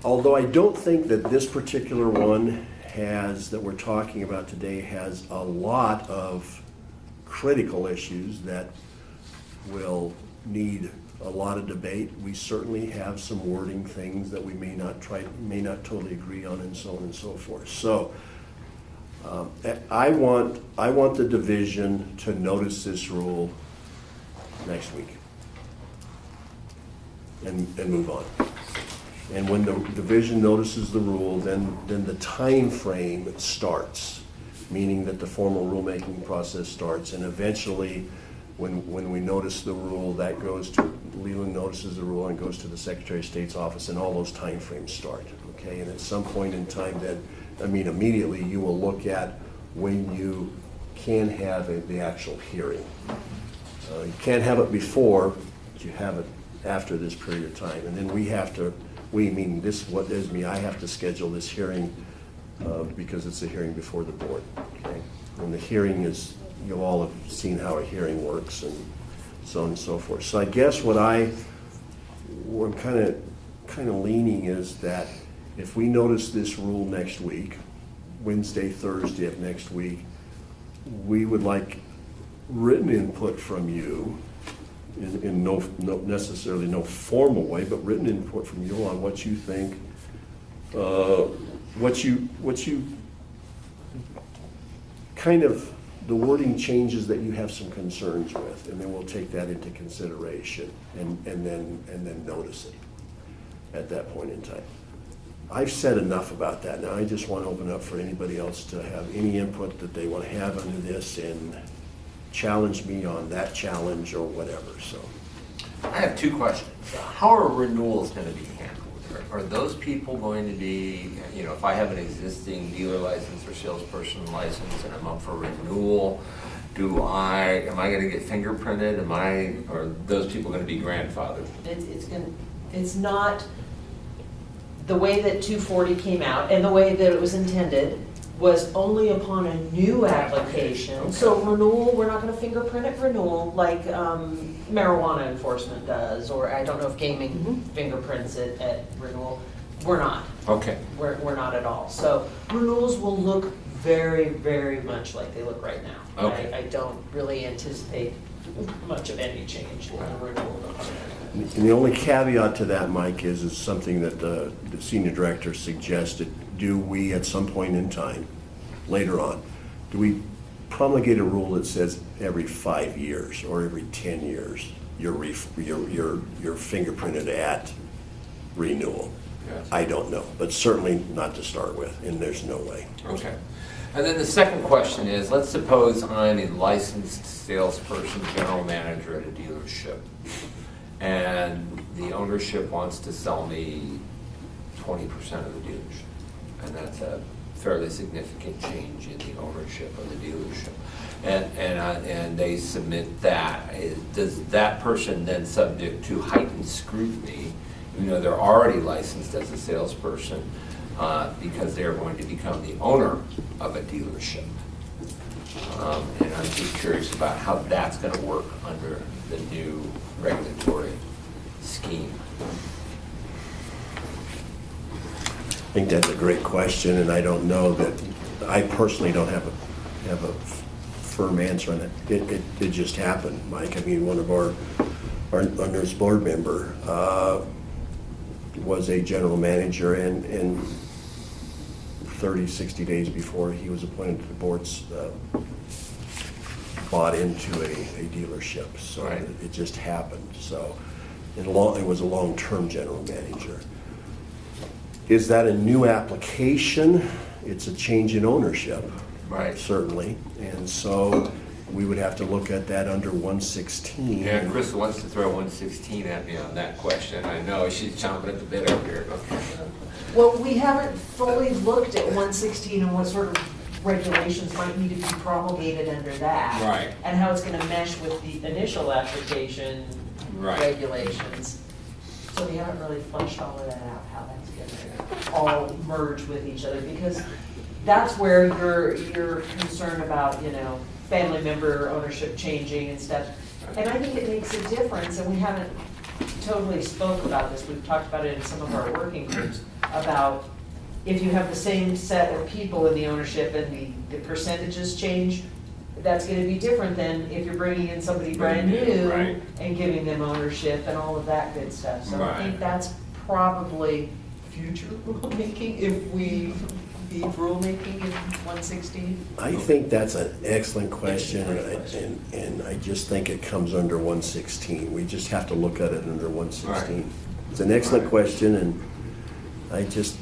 [SPEAKER 2] although I don't think that this particular one that we're talking about today has a lot of critical issues that will need a lot of debate, we certainly have some wording things that we may not totally agree on, and so on and so forth. So I want the division to notice this rule next week and move on. And when the division notices the rule, then the time frame starts, meaning that the formal rulemaking process starts, and eventually when we notice the rule, that goes to, Leland notices the rule and goes to the Secretary of State's office, and all those time frames start, okay? And at some point in time then, immediately you will look at when you can have the actual hearing. You can't have it before, but you have it after this period of time. And then I have to schedule this hearing because it's a hearing before the board, okay? And the hearing is, you all have seen how a hearing works and so on and so forth. So I guess what I'm kind of leaning is that if we notice this rule next week, Wednesday, Thursday of next week, we would like written input from you in no necessarily no formal way, but written input from you on what you think, what you kind of the wording changes that you have some concerns with, and then we'll take that into consideration and then notice it at that point in time. I've said enough about that. Now I just want to open up for anybody else to have any input that they want to have under this and challenge me on that challenge or whatever. So
[SPEAKER 3] I have two questions. How are renewals going to be handled? Are those people going to be, if I have an existing dealer license or salesperson license and I'm up for renewal, am I going to get fingerprinted? Are those people going to be grandfathered?
[SPEAKER 1] It's not the way that 240 came out and the way that it was intended. was only upon a new application. So renewal, we're not gonna fingerprint at renewal like marijuana enforcement does, or I don't know if gaming fingerprints it at renewal. We're not.
[SPEAKER 3] Okay.
[SPEAKER 1] We're not at all. So renewals will look very, very much like they look right now.
[SPEAKER 3] Okay.
[SPEAKER 1] I don't really anticipate much of any change in the renewal.
[SPEAKER 2] And the only caveat to that, Mike, is something that the senior director suggested. Do we, at some point in time, later on, do we promulgate a rule that says every 5 years or every 10 years you're fingerprinted at renewal?
[SPEAKER 3] Yes.
[SPEAKER 2] I don't know, but certainly not to start with, and there's no way.
[SPEAKER 3] Okay. And then the second question is, let's suppose I'm a licensed salesperson, general manager at a dealership, and the ownership wants to sell me 20% of the dealership. And that's a fairly significant change in the ownership of the dealership. And they submit that. Does that person then subject to heightened scrutiny, even though they're already licensed as a salesperson, because they're going to become the owner of a dealership? And I'm just curious about how that's going to work under the new regulatory scheme.
[SPEAKER 2] I think that's a great question, and I don't know that, I personally don't have a firm answer on it. It just happened, Mike. I mean, one of our nurse board member was a general manager, and 30, 60 days before he was appointed to the boards, bought into a dealership. So
[SPEAKER 3] Right.
[SPEAKER 2] it just happened. So it was a long-term general manager. Is that a new application? It's a change in ownership.
[SPEAKER 3] Right.
[SPEAKER 2] Certainly. And so we would have to look at that under 116.
[SPEAKER 3] Yeah, Chris wants to throw 116 at me on that question. I know, she's chomping at the bit over here.
[SPEAKER 1] Well, we haven't fully looked at 116 and what sort of regulations might need to be promulgated under that.
[SPEAKER 3] Right.
[SPEAKER 1] And how it's gonna mesh with the initial application
[SPEAKER 3] Right.
[SPEAKER 1] regulations. So we haven't really fleshed all of that out, how that's gonna all merge with each other, because that's where you're concerned about, family member ownership changing and stuff. And I think it makes a difference, and we haven't totally spoke about this, we've talked about it in some of our working groups, about if you have the same set of people in the ownership and the percentages change, that's gonna be different than if you're bringing in somebody brand new
[SPEAKER 3] Right.
[SPEAKER 1] and giving them ownership and all of that good stuff. So I
[SPEAKER 3] Right.
[SPEAKER 1] think that's probably future rulemaking, if we be rulemaking in 116.
[SPEAKER 2] I think that's an excellent question, and I just think it comes under 116. We just have to look at it under 116.
[SPEAKER 3] Right.
[SPEAKER 2] It's an excellent question, and I just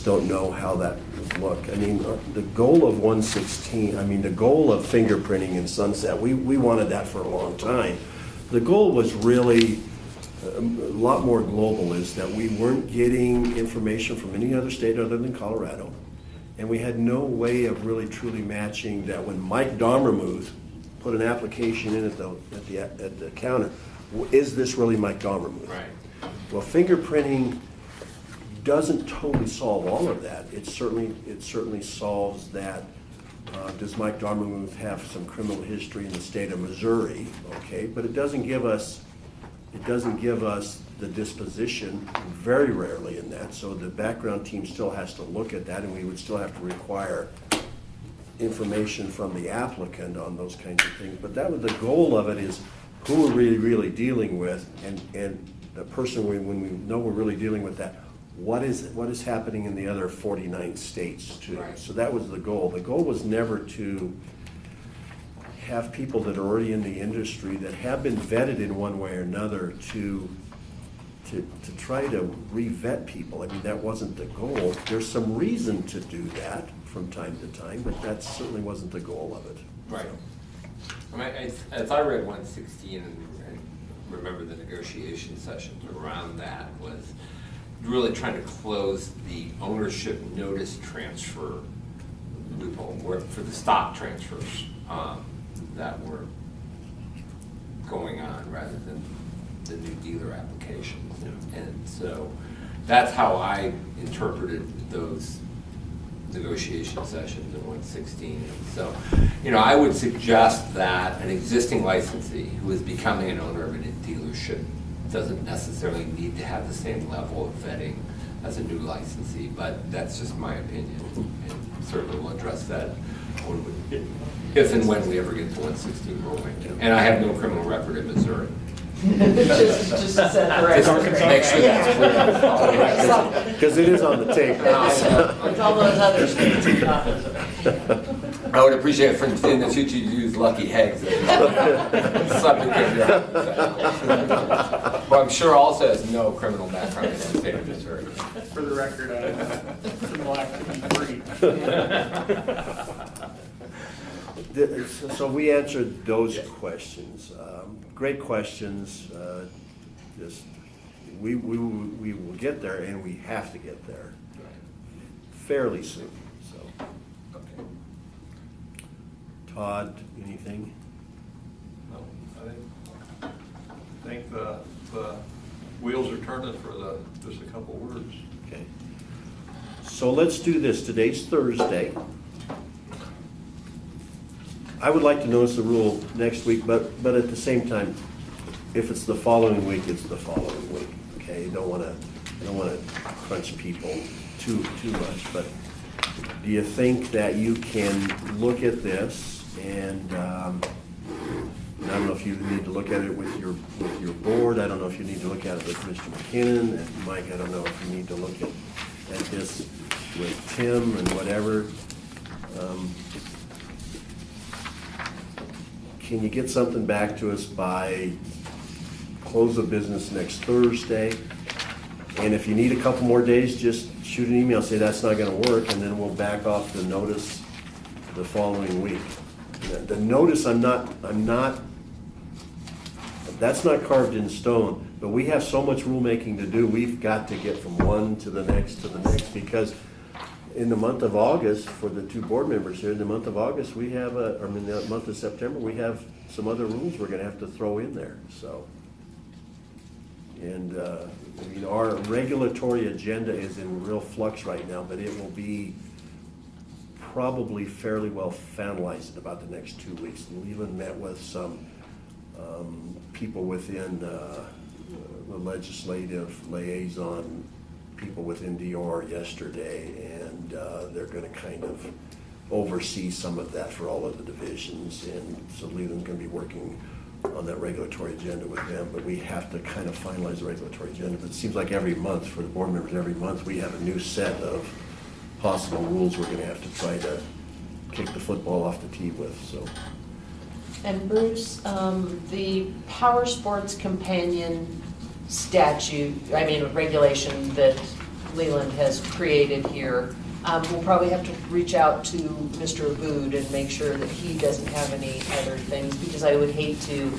[SPEAKER 2] don't know how that would look. I mean, the goal of 116, the goal of fingerprinting in Sunset, we wanted that for a long time. The goal was really a lot more global, is that we weren't getting information from any other state other than Colorado. And we had no way of really truly matching that. When Mike Dommermuth put an application in at the counter, is this really Mike Dommermuth?
[SPEAKER 3] Right.
[SPEAKER 2] Well, fingerprinting doesn't totally solve all of that. It certainly solves that. Does Mike Dommermuth have some criminal history in the state of Missouri? Okay, but it doesn't give us the disposition, very rarely in that. So the background team still has to look at that, and we would still have to require information from the applicant on those kinds of things. But that was the goal of it, is who we're really dealing with, and the person, when we know we're really dealing with that, what is happening in the other 49 states too.
[SPEAKER 3] Right.
[SPEAKER 2] So that was the goal. The goal was never to have people that are already in the industry that have been vetted in one way or another to try to re-vet people. I mean, that wasn't the goal. There's some reason to do that from time to time, but that certainly wasn't the goal of it.
[SPEAKER 3] Right. As I read 116 and remember the negotiation sessions around that, was really trying to close the ownership notice transfer loophole for the stock transfers that were going on, rather than the new dealer applications. And so that's how I interpreted those negotiation sessions in 116. So, I would suggest that an existing licensee who is becoming an owner of a dealership doesn't necessarily need to have the same level of vetting as a new licensee, but that's just my opinion. And certainly we'll address that if and when we ever get to 116 rolling. And I have no criminal record in Missouri.
[SPEAKER 1] Just set the record straight.
[SPEAKER 3] Make sure that's clear.
[SPEAKER 2] Because it is on the tape.
[SPEAKER 1] With all those other states.
[SPEAKER 3] I would appreciate it in the future you use Lucky Hags as subject of your hypothetical. Well, I'm sure also has no criminal background in the state of Missouri.
[SPEAKER 6] For the record, criminal activity free.
[SPEAKER 2] So we answered those questions. Great questions. Just we will get there, and we have to get there fairly soon. So,
[SPEAKER 3] Okay.
[SPEAKER 2] Todd, anything?
[SPEAKER 4] No, I think the wheels are turning for just a couple words.
[SPEAKER 2] Okay. So let's do this. Today's Thursday. I would like to notice the rule next week, but at the same time, if it's the following week, it's the following week. Okay, I don't want to crunch people too much. But do you think that you can look at this and I don't know if you need to look at it with your board. I don't know if you need to look at it with Mr. McKinnon and Mike. I don't know if you need to look at this with Tim and whatever. Can you get something back to us by close of business next Thursday? And if you need a couple more days, just shoot an email, say that's not gonna work, and then we'll back off the notice the following week. The notice, that's not carved in stone, but we have so much rulemaking to do, we've got to get from one to the next, because in the month of August, for the two board members here, in the month of August, we have the month of September, we have some other rules we're gonna have to throw in there, so. And, our regulatory agenda is in real flux right now, but it will be probably fairly well finalized in about the next 2 weeks. Leland met with some people within the legislative liaison, people within DR yesterday, and they're gonna kind of oversee some of that for all of the divisions, and so Leland's gonna be working on that regulatory agenda with them, but we have to kind of finalize the regulatory agenda. But it seems like every month, for the board members, every month, we have a new set of possible rules we're gonna have to try to kick the football off the tee with, so.
[SPEAKER 1] And Bruce, the power sports companion regulation that Leland has created here, we'll probably have to reach out to Mr. Abood and make sure that he doesn't have any other things, because I would hate to,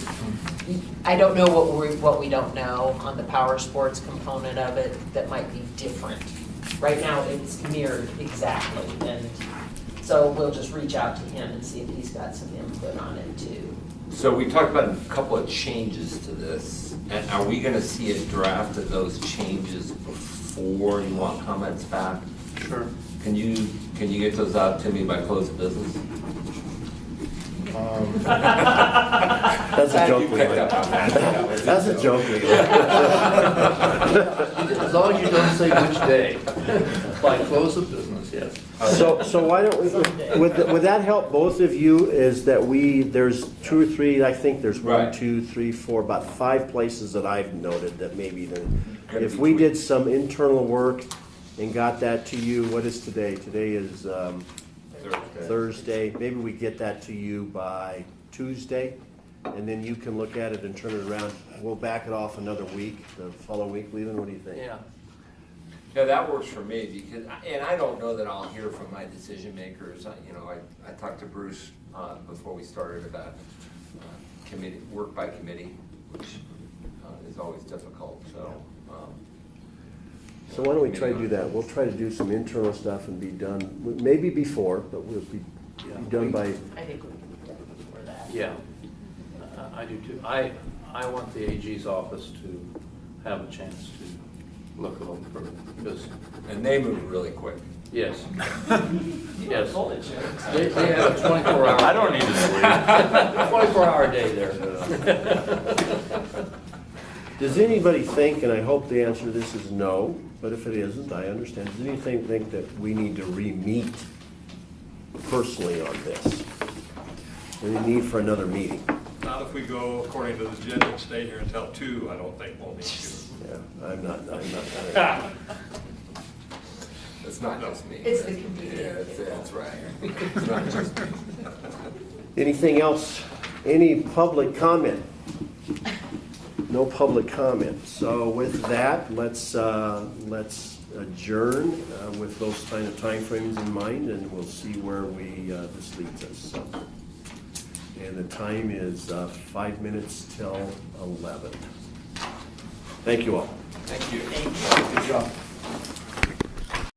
[SPEAKER 1] I don't know what we don't know on the power sports component of it that might be different. Right now, it's mirrored exactly, and so we'll just reach out to him and see if he's got some input on it too.
[SPEAKER 3] So we talked about a couple of changes to this, and are we gonna see a draft of those changes before you want comments back?
[SPEAKER 7] Sure.
[SPEAKER 3] Can you get those out to me by close of business?
[SPEAKER 2] That's a joke.
[SPEAKER 3] You picked up on that.
[SPEAKER 2] That's a joke.
[SPEAKER 7] As long as you don't say which day, by close of business, yes.
[SPEAKER 2] So why don't we, would that help both of you, is that there's 2 or 3, I think there's 1,
[SPEAKER 3] Right.
[SPEAKER 2] 2, 3, 4, about 5 places that I've noted that maybe,
[SPEAKER 3] Could
[SPEAKER 2] if
[SPEAKER 3] be
[SPEAKER 2] we
[SPEAKER 3] tweaked.
[SPEAKER 2] did some internal work and got that to you, what is today? Today is Thursday. Maybe we get that to you by Tuesday, and then you can look at it and turn it around. We'll back it off another week, the following week. Leland, what do you think?
[SPEAKER 7] Yeah.
[SPEAKER 3] Yeah, that works for me, because, and I don't know that I'll hear from my decision makers. I talked to Bruce before we started about committee, work by committee, which is always difficult, so.
[SPEAKER 2] So why don't we try to do that? We'll try to do some internal stuff and be done, maybe before, but we'll be done by,
[SPEAKER 1] I think we can do that before that.
[SPEAKER 7] Yeah, I do too. I want the AG's office to have a chance to look a little further, because
[SPEAKER 3] And they move really quick.
[SPEAKER 5] Yes. Yes. They have a 24-hour.
[SPEAKER 8] I don't need to sleep.
[SPEAKER 5] 24-hour day there.
[SPEAKER 2] Does anybody think, and I hope the answer to this is no, but if it isn't, I understand. Does anybody think that we need to re-meet personally on this? Any need for another meeting?
[SPEAKER 4] Not if we go according to the agenda and stay here until 2, I don't think we'll need to.
[SPEAKER 2] Yeah, I'm not.
[SPEAKER 3] It's not just me.
[SPEAKER 1] It's the community.
[SPEAKER 3] Yeah, that's right. It's not just me.
[SPEAKER 2] Anything else? Any public comment? No public comment. So with that, let's adjourn with those kind of timeframes in mind, and we'll see where this leads us. So, and the time is 5 minutes till 11. Thank you all.
[SPEAKER 3] Thank you.
[SPEAKER 1] Thank you.
[SPEAKER 2] Good job.